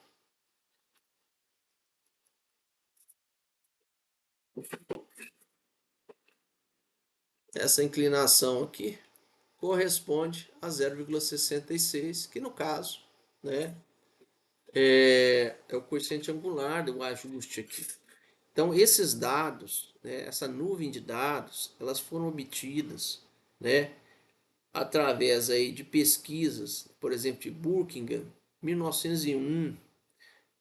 Essa inclinação aqui corresponde a 0,66, que no caso, né, é o coeficiente angular do ajuste aqui. Então, esses dados, né, essa nuvem de dados, elas foram obtidas, né, através aí de pesquisas, por exemplo, de Buckingham, 1901,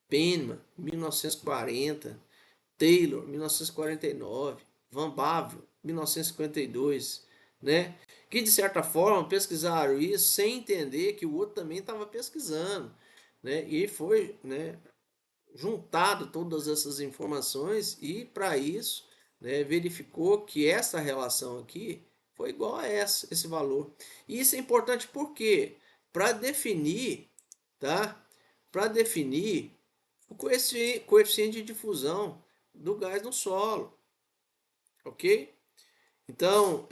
Penman, 1940, Taylor, 1949, Van Bavel, 1952, né? Que de certa forma pesquisaram isso sem entender que o outro também estava pesquisando, né? E foi, né, juntado todas essas informações e para isso, né, verificou que essa relação aqui foi igual a esse valor. E isso é importante porque para definir, tá? Para definir o coeficiente de difusão do gás no solo, ok? Então,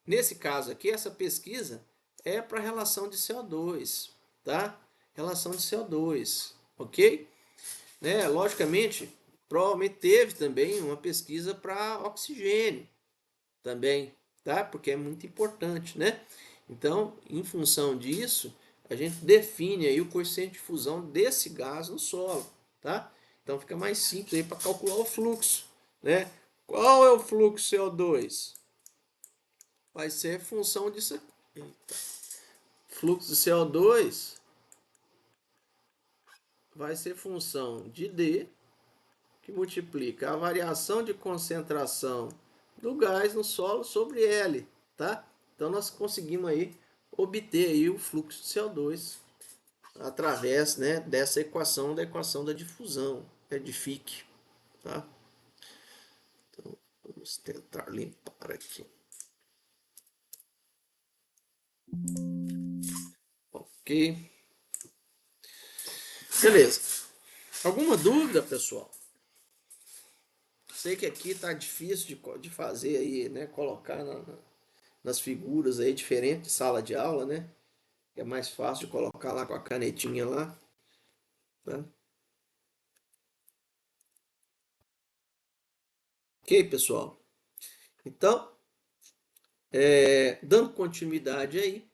nesse caso aqui, essa pesquisa é para relação de CO2, tá? Relação de CO2, ok? Né? Logicamente, provavelmente teve também uma pesquisa para oxigênio também, tá? Porque é muito importante, né? Então, em função disso, a gente define aí o coeficiente de fusão desse gás no solo, tá? Então fica mais simples aí para calcular o fluxo, né? Qual é o fluxo CO2? Vai ser função disso aqui. Eita. Fluxo de CO2 vai ser função de D, que multiplica a variação de concentração do gás no solo sobre L, tá? Então nós conseguimos aí obter aí o fluxo de CO2 através, né, dessa equação, da equação da difusão. edifique, tá? Então, vamos tentar limpar aqui. Ok. Beleza. Alguma dúvida, pessoal? Sei que aqui tá difícil de fazer aí, né? Colocar nas figuras aí, diferente de sala de aula, né? É mais fácil de colocar lá com a canetinha lá, tá? Ok, pessoal? Então, dando continuidade aí,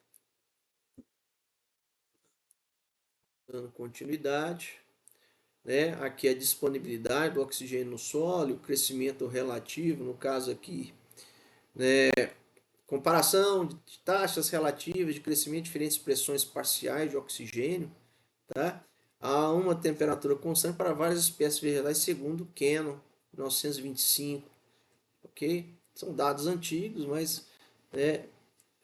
dando continuidade, né? Aqui a disponibilidade do oxigênio no solo, o crescimento relativo, no caso aqui, comparação de taxas relativas de crescimento de diferentes pressões parciais de oxigênio, tá? A uma temperatura constante para várias espécies vegetais, segundo Cannon, 1925, ok? São dados antigos, mas é,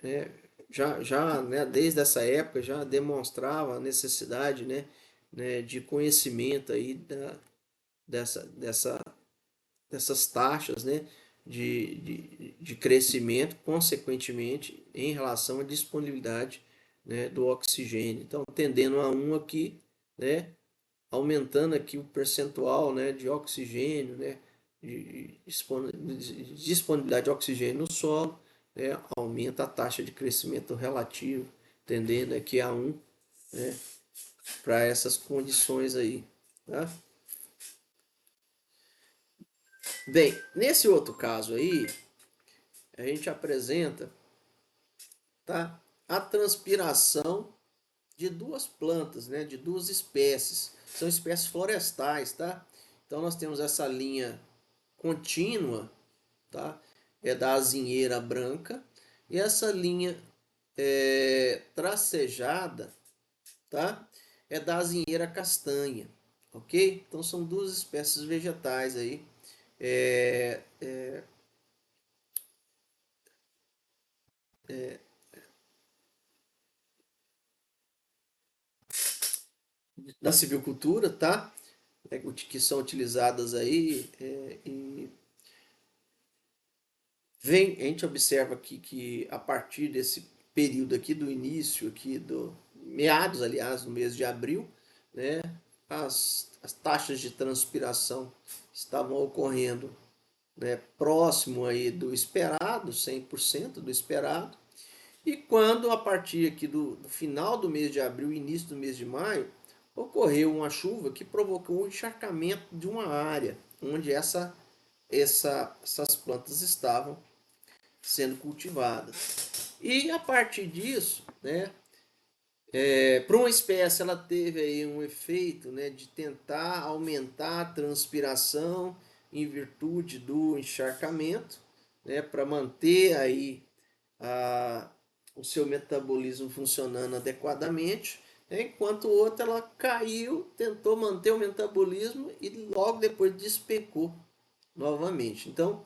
é, já né, desde essa época já demonstrava a necessidade, né, de conhecimento aí dessa, dessas taxas, né, de crescimento, consequentemente, em relação à disponibilidade, né, do oxigênio. Então, tendendo a 1 aqui, né, aumentando aqui o percentual, né, de oxigênio, né, de disponibilidade de oxigênio no solo, né, aumenta a taxa de crescimento relativo, tendendo aqui a 1, né, para essas condições aí, tá? Bem, nesse outro caso aí, a gente apresenta, tá, a transpiração de duas plantas, né, de duas espécies. São espécies florestais, tá? Então nós temos essa linha contínua, tá? É da azinheira branca e essa linha tracejada, tá? É da azinheira castanha, ok? Então são duas espécies vegetais aí é, da silvicultura, tá? Que são utilizadas aí e a gente observa aqui que a partir desse período aqui do início aqui do meados, aliás, no mês de abril, né, as taxas de transpiração estavam ocorrendo, né, próximo aí do esperado, 100% do esperado. E quando a partir aqui do final do mês de abril, início do mês de maio, ocorreu uma chuva que provocou um encharcamento de uma área onde essas plantas estavam sendo cultivadas. E a partir disso, né, para uma espécie ela teve aí um efeito, né, de tentar aumentar a transpiração em virtude do encharcamento, né, para manter aí a, o seu metabolismo funcionando adequadamente, né, enquanto outra ela caiu, tentou manter o metabolismo e logo depois despecou novamente. Então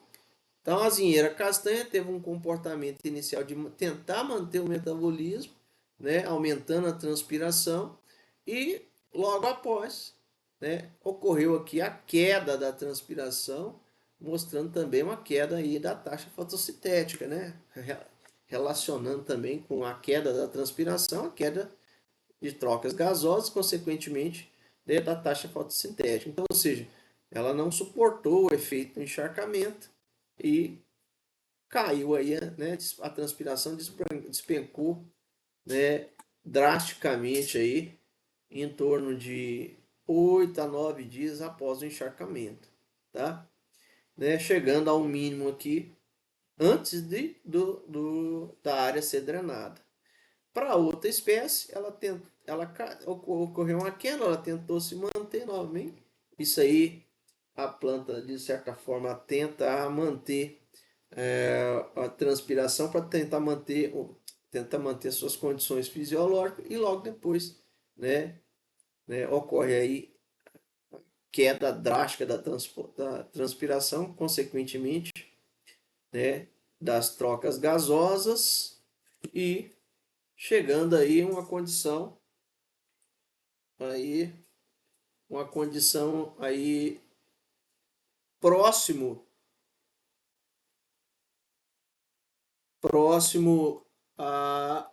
a azinheira castanha teve um comportamento inicial de tentar manter o metabolismo, né, aumentando a transpiração, e logo após, né, ocorreu aqui a queda da transpiração, mostrando também uma queda aí da taxa fotossintética, né, relacionando também com a queda da transpiração, a queda de trocas gasosas, consequentemente, né, da taxa fotossintética. Então, ou seja, ela não suportou o efeito do encharcamento e caiu aí, né, a transpiração despencou, né, drasticamente aí, em torno de 8 a 9 dias após o encharcamento, tá? Né, chegando ao mínimo aqui antes da área ser drenada. Para outra espécie, ocorreu uma queda, ela tentou se manter novamente. Isso aí, a planta, de certa forma, tenta manter a transpiração para tentar manter suas condições fisiológicas e logo depois, ocorre aí queda drástica da transpiração, consequentemente, né, das trocas gasosas e chegando aí uma condição aí uma condição aí próximo a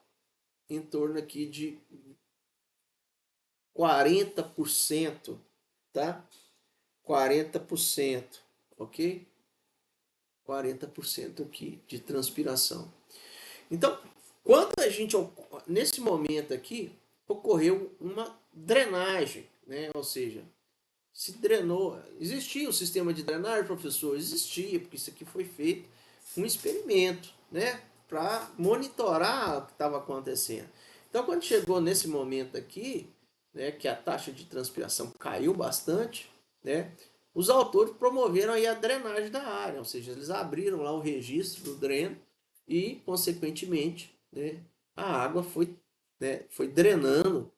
em torno aqui de 40%, tá? 40%, ok? 40% aqui de transpiração. Então, quando a gente, nesse momento aqui, ocorreu uma drenagem, né? Ou seja, se drenou. Existia o sistema de drenagem, professor? Existia, porque isso aqui foi feito um experimento, né? Para monitorar o que estava acontecendo. Então, quando chegou nesse momento aqui, né, que a taxa de transpiração caiu bastante, né? Os autores promoveram aí a drenagem da área, ou seja, eles abriram lá o registro do dreno e, consequentemente, né, a água foi drenando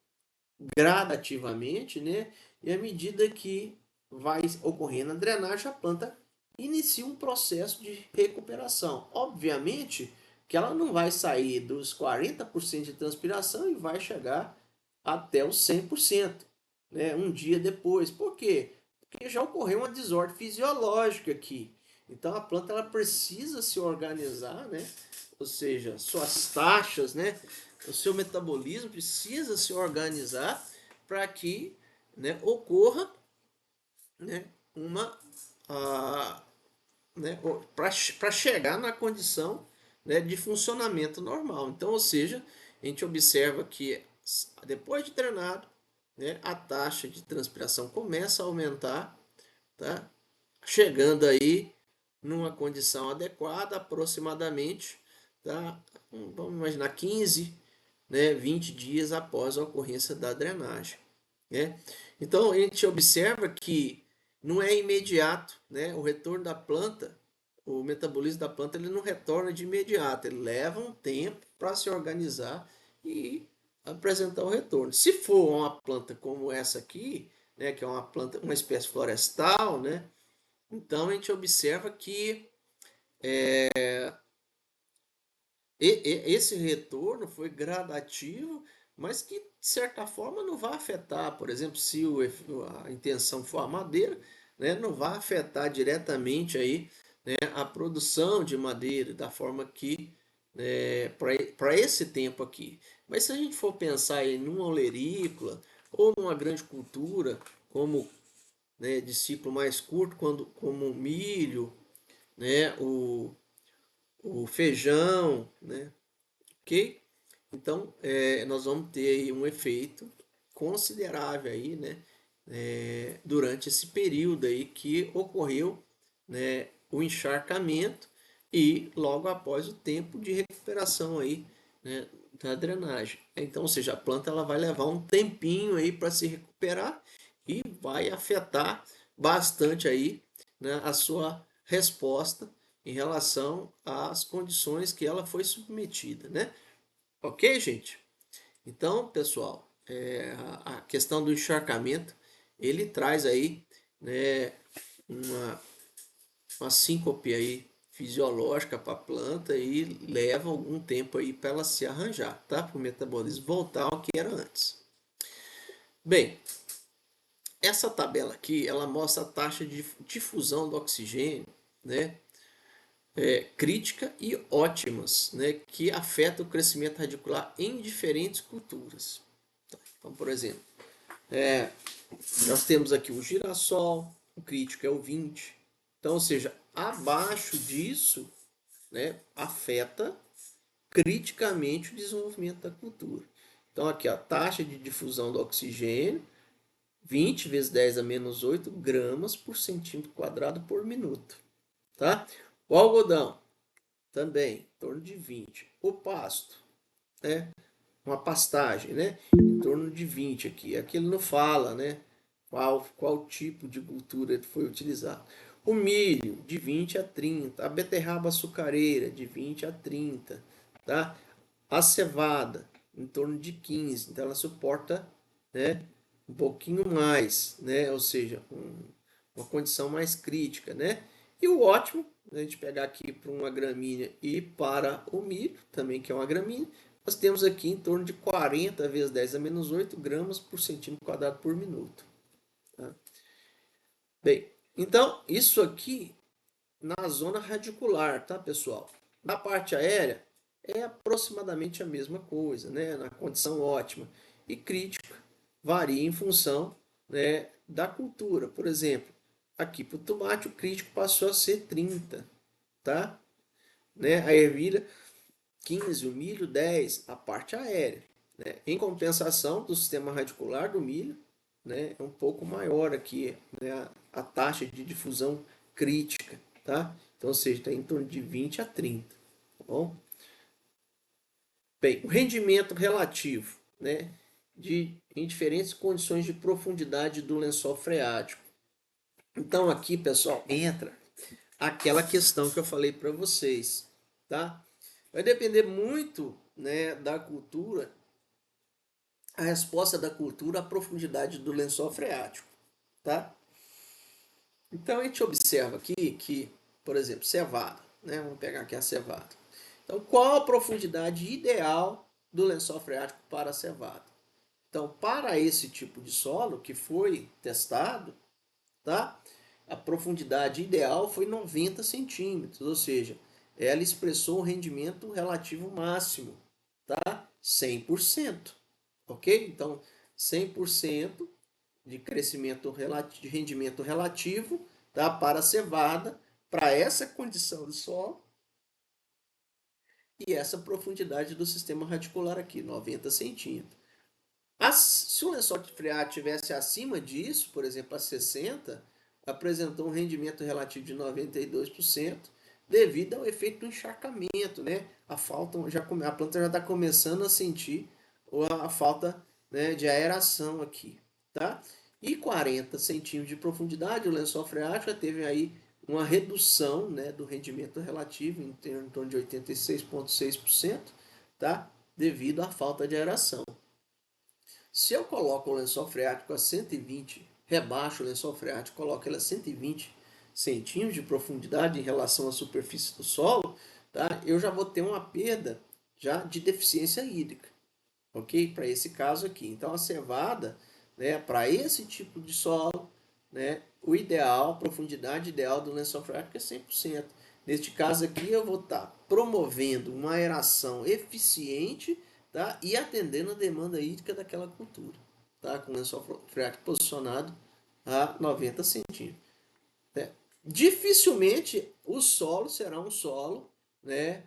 gradativamente, né? E à medida que vai ocorrendo a drenagem, a planta inicia um processo de recuperação. Obviamente que ela não vai sair dos 40% de transpiração e vai chegar até os 100%, né? Um dia depois. Por quê? Porque já ocorreu uma desordem fisiológica aqui. Então a planta ela precisa se organizar, né? Ou seja, suas taxas, né? O seu metabolismo precisa se organizar para que, né, ocorra, né, uma né, para chegar na condição, né, de funcionamento normal. Então, ou seja, a gente observa que depois de treinado, né, a taxa de transpiração começa a aumentar, tá? Chegando aí numa condição adequada, aproximadamente, tá? Vamos imaginar 15, né, 20 dias após a ocorrência da drenagem, né? Então a gente observa que não é imediato, né? O retorno da planta, o metabolismo da planta, ele não retorna de imediato, ele leva um tempo para se organizar e apresentar o retorno. Se for uma planta como essa aqui, né, que é uma planta, uma espécie florestal, né? Então a gente observa que esse retorno foi gradativo, mas que de certa forma não vai afetar, por exemplo, se a intenção for a madeira, né, não vai afetar diretamente aí, né, a produção de madeira da forma que, né, para esse tempo aqui. Mas se a gente for pensar em numa olerícola ou numa grande cultura, como, né, de ciclo mais curto, como o milho, né, o feijão, né, ok? Então, nós vamos ter aí um efeito considerável aí, né, durante esse período aí que ocorreu, né, o encharcamento e logo após o tempo de recuperação aí, né, da drenagem. Então, ou seja, a planta ela vai levar um tempinho aí para se recuperar e vai afetar bastante aí, né, a sua resposta em relação às condições que ela foi submetida, né? Ok, gente? Então, pessoal, a questão do encharcamento, ele traz aí, né, uma, uma síncope aí fisiológica para a planta e leva algum tempo aí para ela se arranjar, tá? Para o metabolismo voltar ao que era antes. Bem, essa tabela aqui, ela mostra a taxa de difusão do oxigênio, né? Crítica e ótimas, né? Que afeta o crescimento radicular em diferentes culturas. Então, por exemplo, nós temos aqui o girassol, o crítico é o 20. Então, ou seja, abaixo disso, né, afeta criticamente o desenvolvimento da cultura. Então, aqui a taxa de difusão do oxigênio, 20 vezes 10 a menos 8 gramas por centímetro quadrado por minuto. Tá? O algodão, também, em torno de 20. O pasto, né? Uma pastagem, né? Em torno de 20 aqui. Aqui ele não fala, né? Qual tipo de cultura foi utilizado. O milho, de 20 a 30. A beterraba açucareira, de 20 a 30. Tá? A cevada, em torno de 15. Então ela suporta, né, um pouquinho mais, né? Ou seja, uma condição mais crítica, né? E o ótimo, a gente pegar aqui para uma gramínea e para o milho, também que é uma gramínea, nós temos aqui em torno de 40 vezes 10 a menos 8 gramas por centímetro quadrado por minuto. Tá? Bem, então isso aqui na zona radicular, tá, pessoal? Na parte aérea é aproximadamente a mesma coisa, né? Na condição ótima. E crítica varia em função, né, da cultura. Por exemplo, aqui para o tomate o crítico passou a ser 30, tá? Né? A ervilha 15, o milho 10, a parte aérea. Né? Em compensação do sistema radicular do milho, né, é um pouco maior aqui, né, a taxa de difusão crítica, tá? Então, ou seja, está em torno de 20 a 30, tá bom? Bem, o rendimento relativo, né, em diferentes condições de profundidade do lençol freático. Então, aqui, pessoal, entra aquela questão que eu falei para vocês, tá? Vai depender muito, né, da cultura, a resposta da cultura à profundidade do lençol freático, tá? Então a gente observa aqui que, por exemplo, cevada, né? Vamos pegar aqui a cevada. Então, qual a profundidade ideal do lençol freático para a cevada? Então, para esse tipo de solo que foi testado, tá? A profundidade ideal foi 90 centímetros, ou seja, ela expressou o rendimento relativo máximo, tá? 100%, ok? Então, 100% de crescimento de rendimento relativo, tá? Para a cevada, para essa condição do solo e essa profundidade do sistema radicular aqui, 90 centímetros. Se o lençol freático tivesse acima disso, por exemplo, a 60, apresentou um rendimento relativo de 92%, devido ao efeito do encharcamento, né? A planta já está começando a sentir a falta, né, de aeração aqui, tá? E 40 centímetros de profundidade, o lençol freático já teve aí uma redução, né, do rendimento relativo em torno de 86,6%, tá? Devido à falta de aeração. Se eu coloco o lençol freático a 120, rebaixo o lençol freático, coloco ele a 120 centímetros de profundidade em relação à superfície do solo, tá? Eu já vou ter uma perda já de deficiência hídrica, ok? Para esse caso aqui. Então a cevada, né, para esse tipo de solo, né, o ideal, a profundidade ideal do lençol freático é 100%. Neste caso aqui eu vou estar promovendo uma aeração eficiente, tá, e atendendo a demanda hídrica daquela cultura, tá, com o lençol freático posicionado a 90 centímetros. Né? Dificilmente o solo será um solo, né,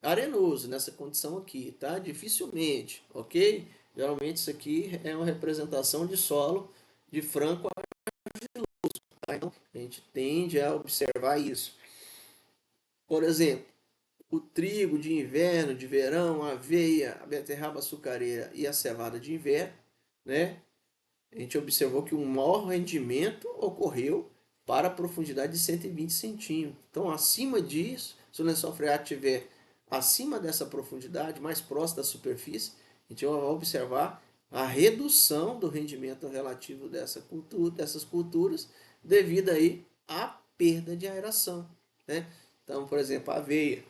arenoso nessa condição aqui, tá? Dificilmente, ok? Geralmente isso aqui é uma representação de solo de franco argiloso, tá? Então a gente tende a observar isso. Por exemplo, o trigo de inverno, de verão, a aveia, a beterraba açucareira e a cevada de inverno, né? A gente observou que um maior rendimento ocorreu para a profundidade de 120 centímetros. Então, acima disso, se o lençol freático estiver acima dessa profundidade, mais próximo da superfície, a gente vai observar a redução do rendimento relativo dessas culturas devido aí à perda de aeração, né? Então, por exemplo, a aveia.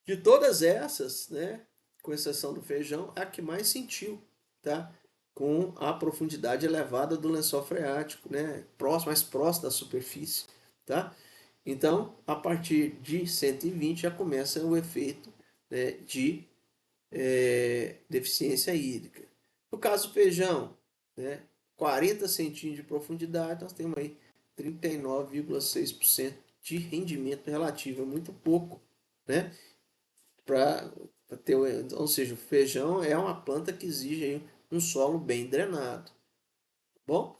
De todas essas, né, com exceção do feijão, é a que mais sentiu, tá? Com a profundidade elevada do lençol freático, né? Mais próximo da superfície, tá? Então, a partir de 120 já começa o efeito, né, de deficiência hídrica. No caso do feijão, né, 40 centímetros de profundidade, nós temos aí 39,6% de rendimento relativo, é muito pouco, né? Para ter, ou seja, o feijão é uma planta que exige um solo bem drenado. Bom,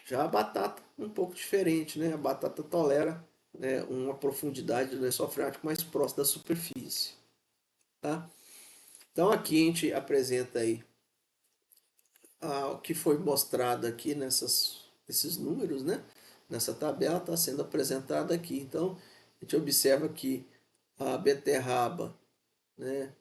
já a batata um pouco diferente, né? A batata tolera, né, uma profundidade do lençol freático mais próxima da superfície, tá? Então aqui a gente apresenta aí o que foi mostrado aqui nesses números, né? Nessa tabela está sendo apresentada aqui. Então a gente observa que a beterraba, né,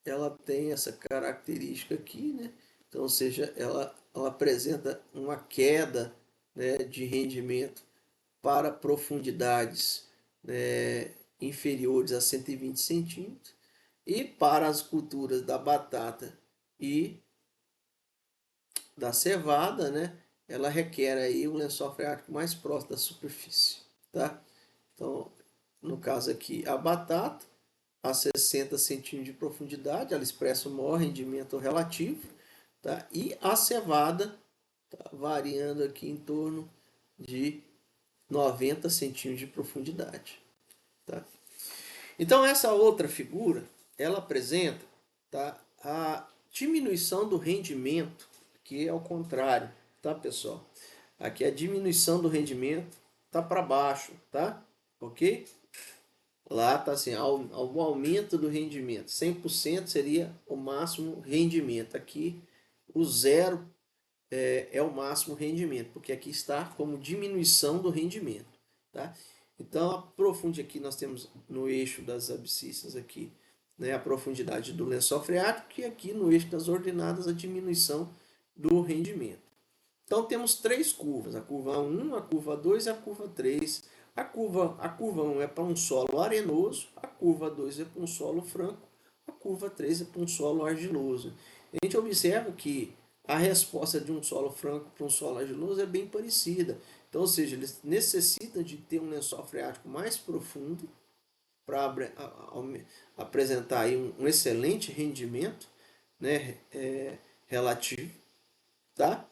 ela tem essa característica aqui, né? Então, ou seja, ela apresenta uma queda, né, de rendimento para profundidades, né, inferiores a 120 centímetros, e para as culturas da batata e da cevada, né, ela requer aí um lençol freático mais próximo da superfície, tá? Então, no caso aqui, a batata, a 60 centímetros de profundidade, ela expressa o maior rendimento relativo, tá? E a cevada, tá variando aqui em torno de 90 centímetros de profundidade, tá? Então, essa outra figura, ela apresenta, tá, a diminuição do rendimento, que é ao contrário, tá, pessoal? Aqui a diminuição do rendimento tá para baixo, tá? Ok? Lá tá assim, o aumento do rendimento. 100% seria o máximo rendimento. Aqui o zero é o máximo rendimento, porque aqui está como diminuição do rendimento, tá? Então, aprofunde aqui, nós temos no eixo das abscissas aqui, né, a profundidade do lençol freático e aqui no eixo das ordenadas a diminuição do rendimento. Então, temos três curvas, a curva 1, a curva 2 e a curva 3. A curva 1 é para um solo arenoso, a curva 2 é para um solo franco, a curva 3 é para um solo argiloso. A gente observa que a resposta de um solo franco para um solo argiloso é bem parecida. Então, ou seja, eles necessitam de ter um lençol freático mais profundo para apresentar aí um excelente rendimento, né, relativo, tá?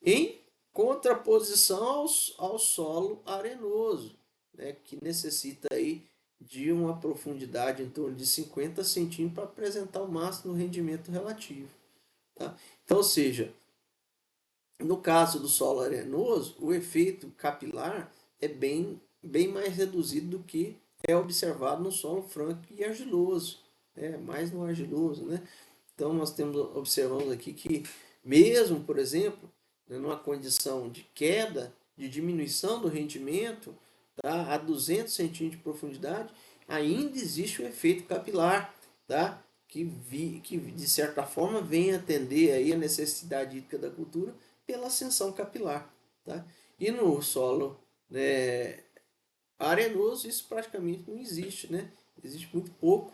Em contraposição ao solo arenoso, né, que necessita aí de uma profundidade em torno de 50 centímetros para apresentar o máximo rendimento relativo. Tá? Então, ou seja, no caso do solo arenoso, o efeito capilar é bem mais reduzido do que é observado no solo franco e argiloso, mais no argiloso, né? Então nós observamos aqui que mesmo, por exemplo, numa condição de queda, de diminuição do rendimento, tá, a 200 centímetros de profundidade, ainda existe o efeito capilar, tá? Que de certa forma vem atender aí a necessidade hídrica da cultura pela ascensão capilar, tá? E no solo, né, arenoso isso praticamente não existe, né? Existe muito pouco,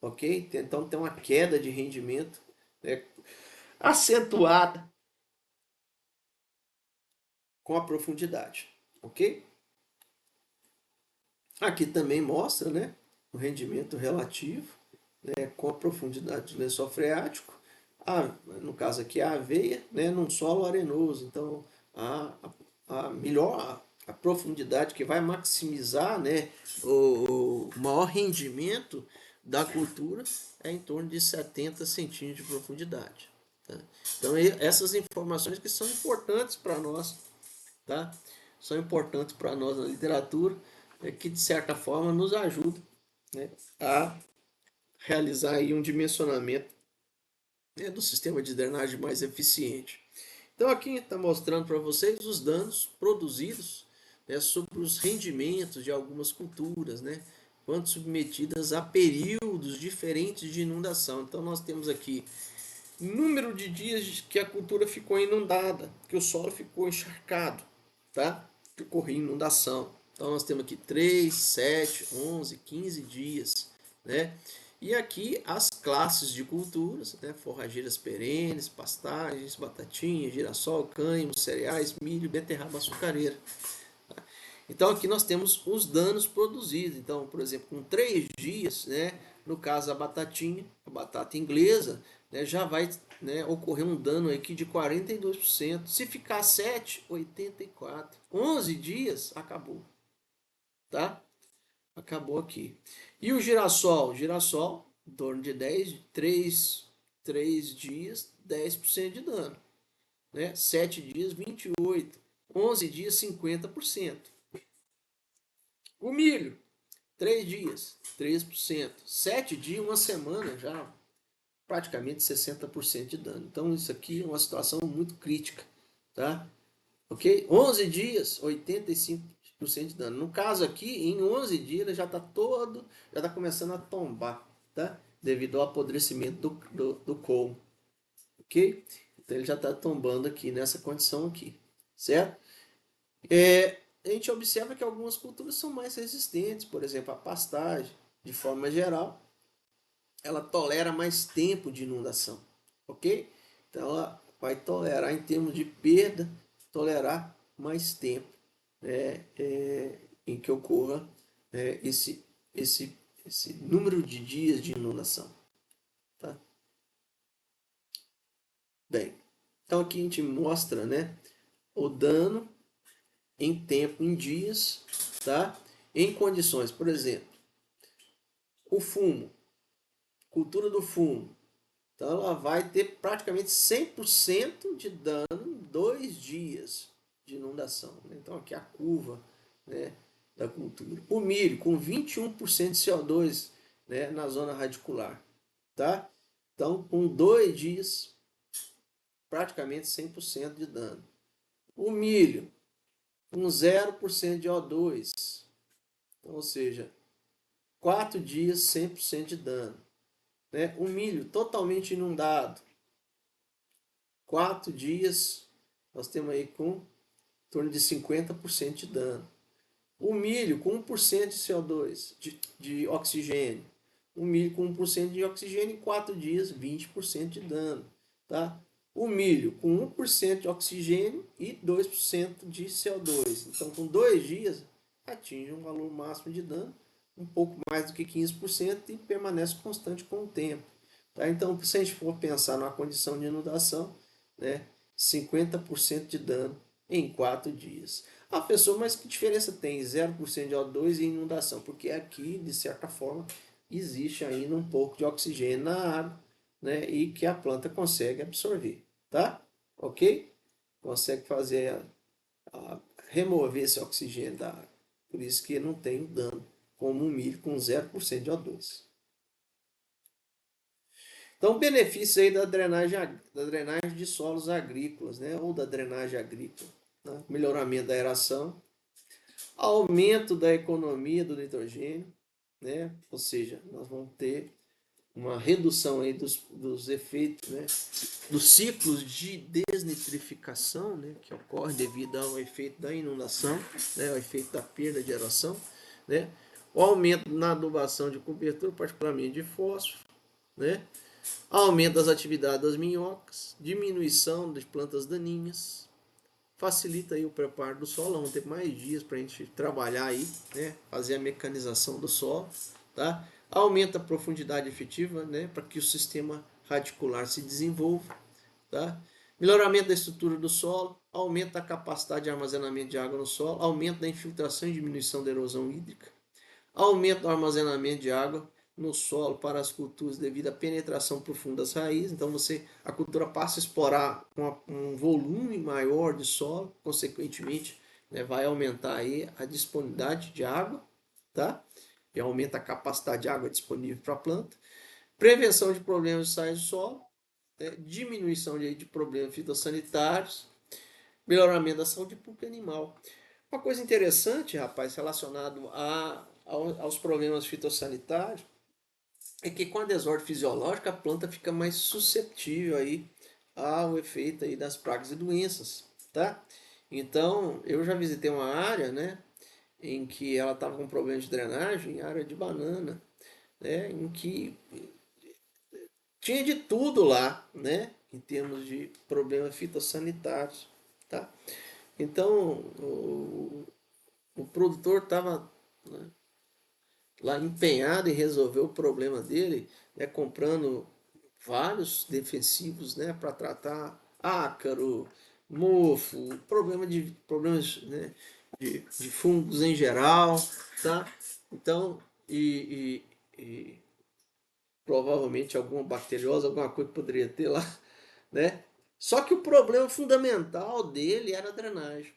ok? Então tem uma queda de rendimento, né, acentuada com a profundidade, ok? Aqui também mostra, né, o rendimento relativo, né, com a profundidade do lençol freático, no caso aqui a aveia, né, num solo arenoso. Então a melhor a profundidade que vai maximizar, né, o maior rendimento da cultura é em torno de 70 centímetros de profundidade. Tá? Então essas informações que são importantes para nós, tá? São importantes para nós na literatura, que de certa forma nos ajudam, né, a realizar aí um dimensionamento, né, do sistema de drenagem mais eficiente. Então aqui está mostrando para vocês os danos produzidos, né, sobre os rendimentos de algumas culturas, né, quando submetidas a períodos diferentes de inundação. Então nós temos aqui número de dias que a cultura ficou inundada, que o solo ficou encharcado, tá? Que ocorreu inundação. Então nós temos aqui 3, 7, 11, 15 dias, né? E aqui as classes de culturas, né? Forrageiras perenes, pastagens, batatinha, girassol, cânhamo, cereais, milho, beterraba açucareira. Então aqui nós temos os danos produzidos. Então, por exemplo, com 3 dias, né, no caso a batatinha, a batata inglesa, né, já vai, né, ocorrer um dano aqui de 42%. Se ficar 7, 84%. 11 dias, acabou. Tá? Acabou aqui. E o girassol? Girassol, em torno de 3 dias, 10% de dano. Né? 7 dias, 28%. 11 dias, 50%. O milho, 3 dias, 13%. 7 dias, uma semana, já praticamente 60% de dano. Então isso aqui é uma situação muito crítica, tá? Ok? 11 dias, 85% de dano. No caso aqui, em 11 dias ele já está já está começando a tombar, tá? Devido ao apodrecimento do colmo, ok? Então ele já está tombando aqui nessa condição aqui, certo? A gente observa que algumas culturas são mais resistentes, por exemplo, a pastagem, de forma geral, ela tolera mais tempo de inundação, ok? Então vai tolerar em termos de perda, tolerar mais tempo, né, em que ocorra esse, esse, esse número de dias de inundação. Tá? Bem, então aqui a gente mostra, né, o dano em tempo, em dias, tá? Em condições, por exemplo, o fumo, cultura do fumo. Então ela vai ter praticamente 100% de dano em 2 dias de inundação. Então aqui a curva, né, da cultura. O milho com 21% de CO2, né, na zona radicular. Tá? Então com 2 dias, praticamente 100% de dano. O milho com 0% de O2, então, ou seja, 4 dias 100% de dano. Né? O milho totalmente inundado, 4 dias, nós temos aí com em torno de 50% de dano. O milho com 1% de CO2, de oxigênio. O milho com 1% de oxigênio em 4 dias, 20% de dano. Tá? O milho com 1% de oxigênio e 2% de CO2. Então, com 2 dias, atinge um valor máximo de dano, um pouco mais do que 15% e permanece constante com o tempo. Tá? Então, se a gente for pensar numa condição de inundação, né, 50% de dano em 4 dias. Ah, professor, mas que diferença tem 0% de O2 e inundação? Porque aqui, de certa forma, existe ainda um pouco de oxigênio na água, né, e que a planta consegue absorver, tá? Ok? Consegue fazer remover esse oxigênio da água. Por isso que não tem dano, como um milho com 0% de O2. Então, benefícios aí da drenagem de solos agrícolas, né, ou da drenagem agrícola, né? Melhoramento da aeração, aumento da economia do nitrogênio, né? Ou seja, nós vamos ter uma redução aí dos efeitos, né, dos ciclos de desnitrificação, né, que ocorre devido ao efeito da inundação, né, ao efeito da perda de aeração, né, o aumento na adubação de cobertura, particularmente de fósforo, né, aumento das atividades das minhocas, diminuição das plantas daninhas, facilita aí o preparo do solo, vamos ter mais dias para a gente trabalhar aí, né, fazer a mecanização do solo, tá? Aumenta a profundidade efetiva, né, para que o sistema radicular se desenvolva, tá? Melhoramento da estrutura do solo, aumenta a capacidade de armazenamento de água no solo, aumento da infiltração e diminuição da erosão hídrica, aumento do armazenamento de água no solo para as culturas devido à penetração profunda das raízes. Então a cultura passa a explorar um volume maior de solo, consequentemente, né, vai aumentar aí a disponibilidade de água, tá? E aumenta a capacidade de água disponível para a planta. Prevenção de problemas de saída do solo, né? Diminuição de problemas fitossanitários, melhoramento da saúde pública animal. Uma coisa interessante, rapaz, relacionado aos problemas fitossanitários, é que com a desordem fisiológica a planta fica mais susceptível aí ao efeito aí das pragas e doenças, tá? Então, eu já visitei uma área, né, em que ela estava com problema de drenagem, área de banana, né, em que tinha de tudo lá, né, em termos de problemas fitossanitários, tá? Então, o produtor estava, né, lá empenhado em resolver o problema dele, né, comprando vários defensivos, né, para tratar ácaro, mofo, problemas, né, de fungos em geral, tá? Então, e provavelmente alguma bacteriose, alguma coisa que poderia ter lá, né? Só que o problema fundamental dele era a drenagem.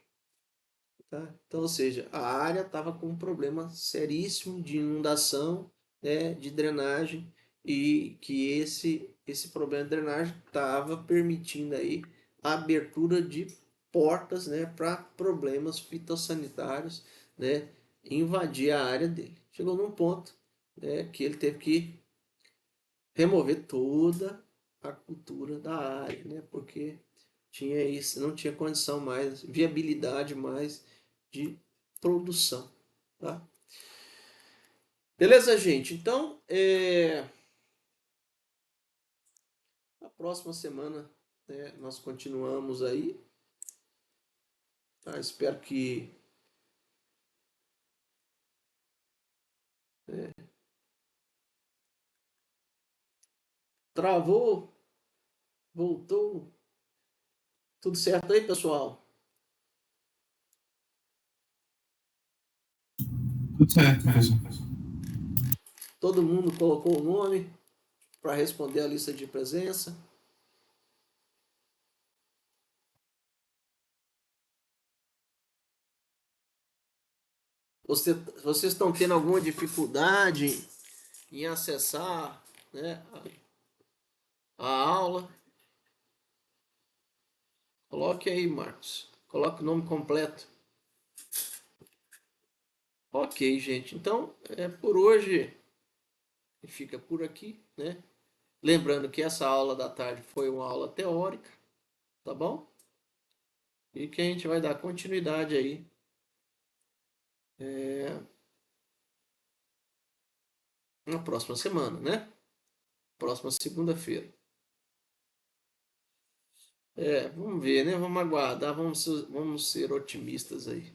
Tá? Então, ou seja, a área estava com um problema seríssimo de inundação, né, de drenagem, e que esse problema de drenagem estava permitindo aí a abertura de portas, né, para problemas fitossanitários, né, invadir a área dele. Chegou num ponto, né, que ele teve que remover toda a cultura da área, né, porque tinha isso, não tinha condição mais, viabilidade mais de produção, tá? Beleza, gente? Então, a próxima semana né? Nós continuamos aí, tá? Espero que travou, voltou, tudo certo aí, pessoal? Tudo certo, professor. Todo mundo colocou o nome para responder a lista de presença. Vocês estão tendo alguma dificuldade em acessar, né, a aula? Coloque aí, Marcos. Coloque o nome completo. Ok, gente. Então, por hoje fica por aqui, né? Lembrando que essa aula da tarde foi uma aula teórica, tá bom? E que a gente vai dar continuidade aí na próxima semana, né? Próxima segunda-feira. Vamos ver, né? Vamos aguardar, vamos ser otimistas aí.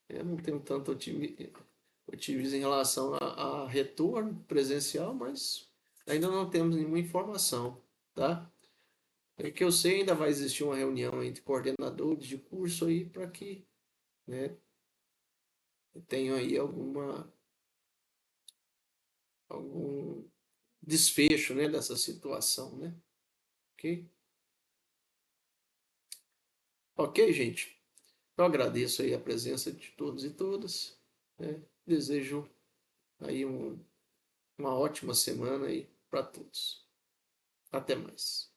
Eu não tenho tanto otimismo em relação a retorno presencial, mas ainda não temos nenhuma informação, tá? É que eu sei, ainda vai existir uma reunião entre coordenadores de curso aí para que, né, tenham aí algum desfecho, né, dessa situação, né? Ok? Ok, gente? Eu agradeço aí a presença de todos e todas, né? Desejo aí uma ótima semana aí para todos. Até mais.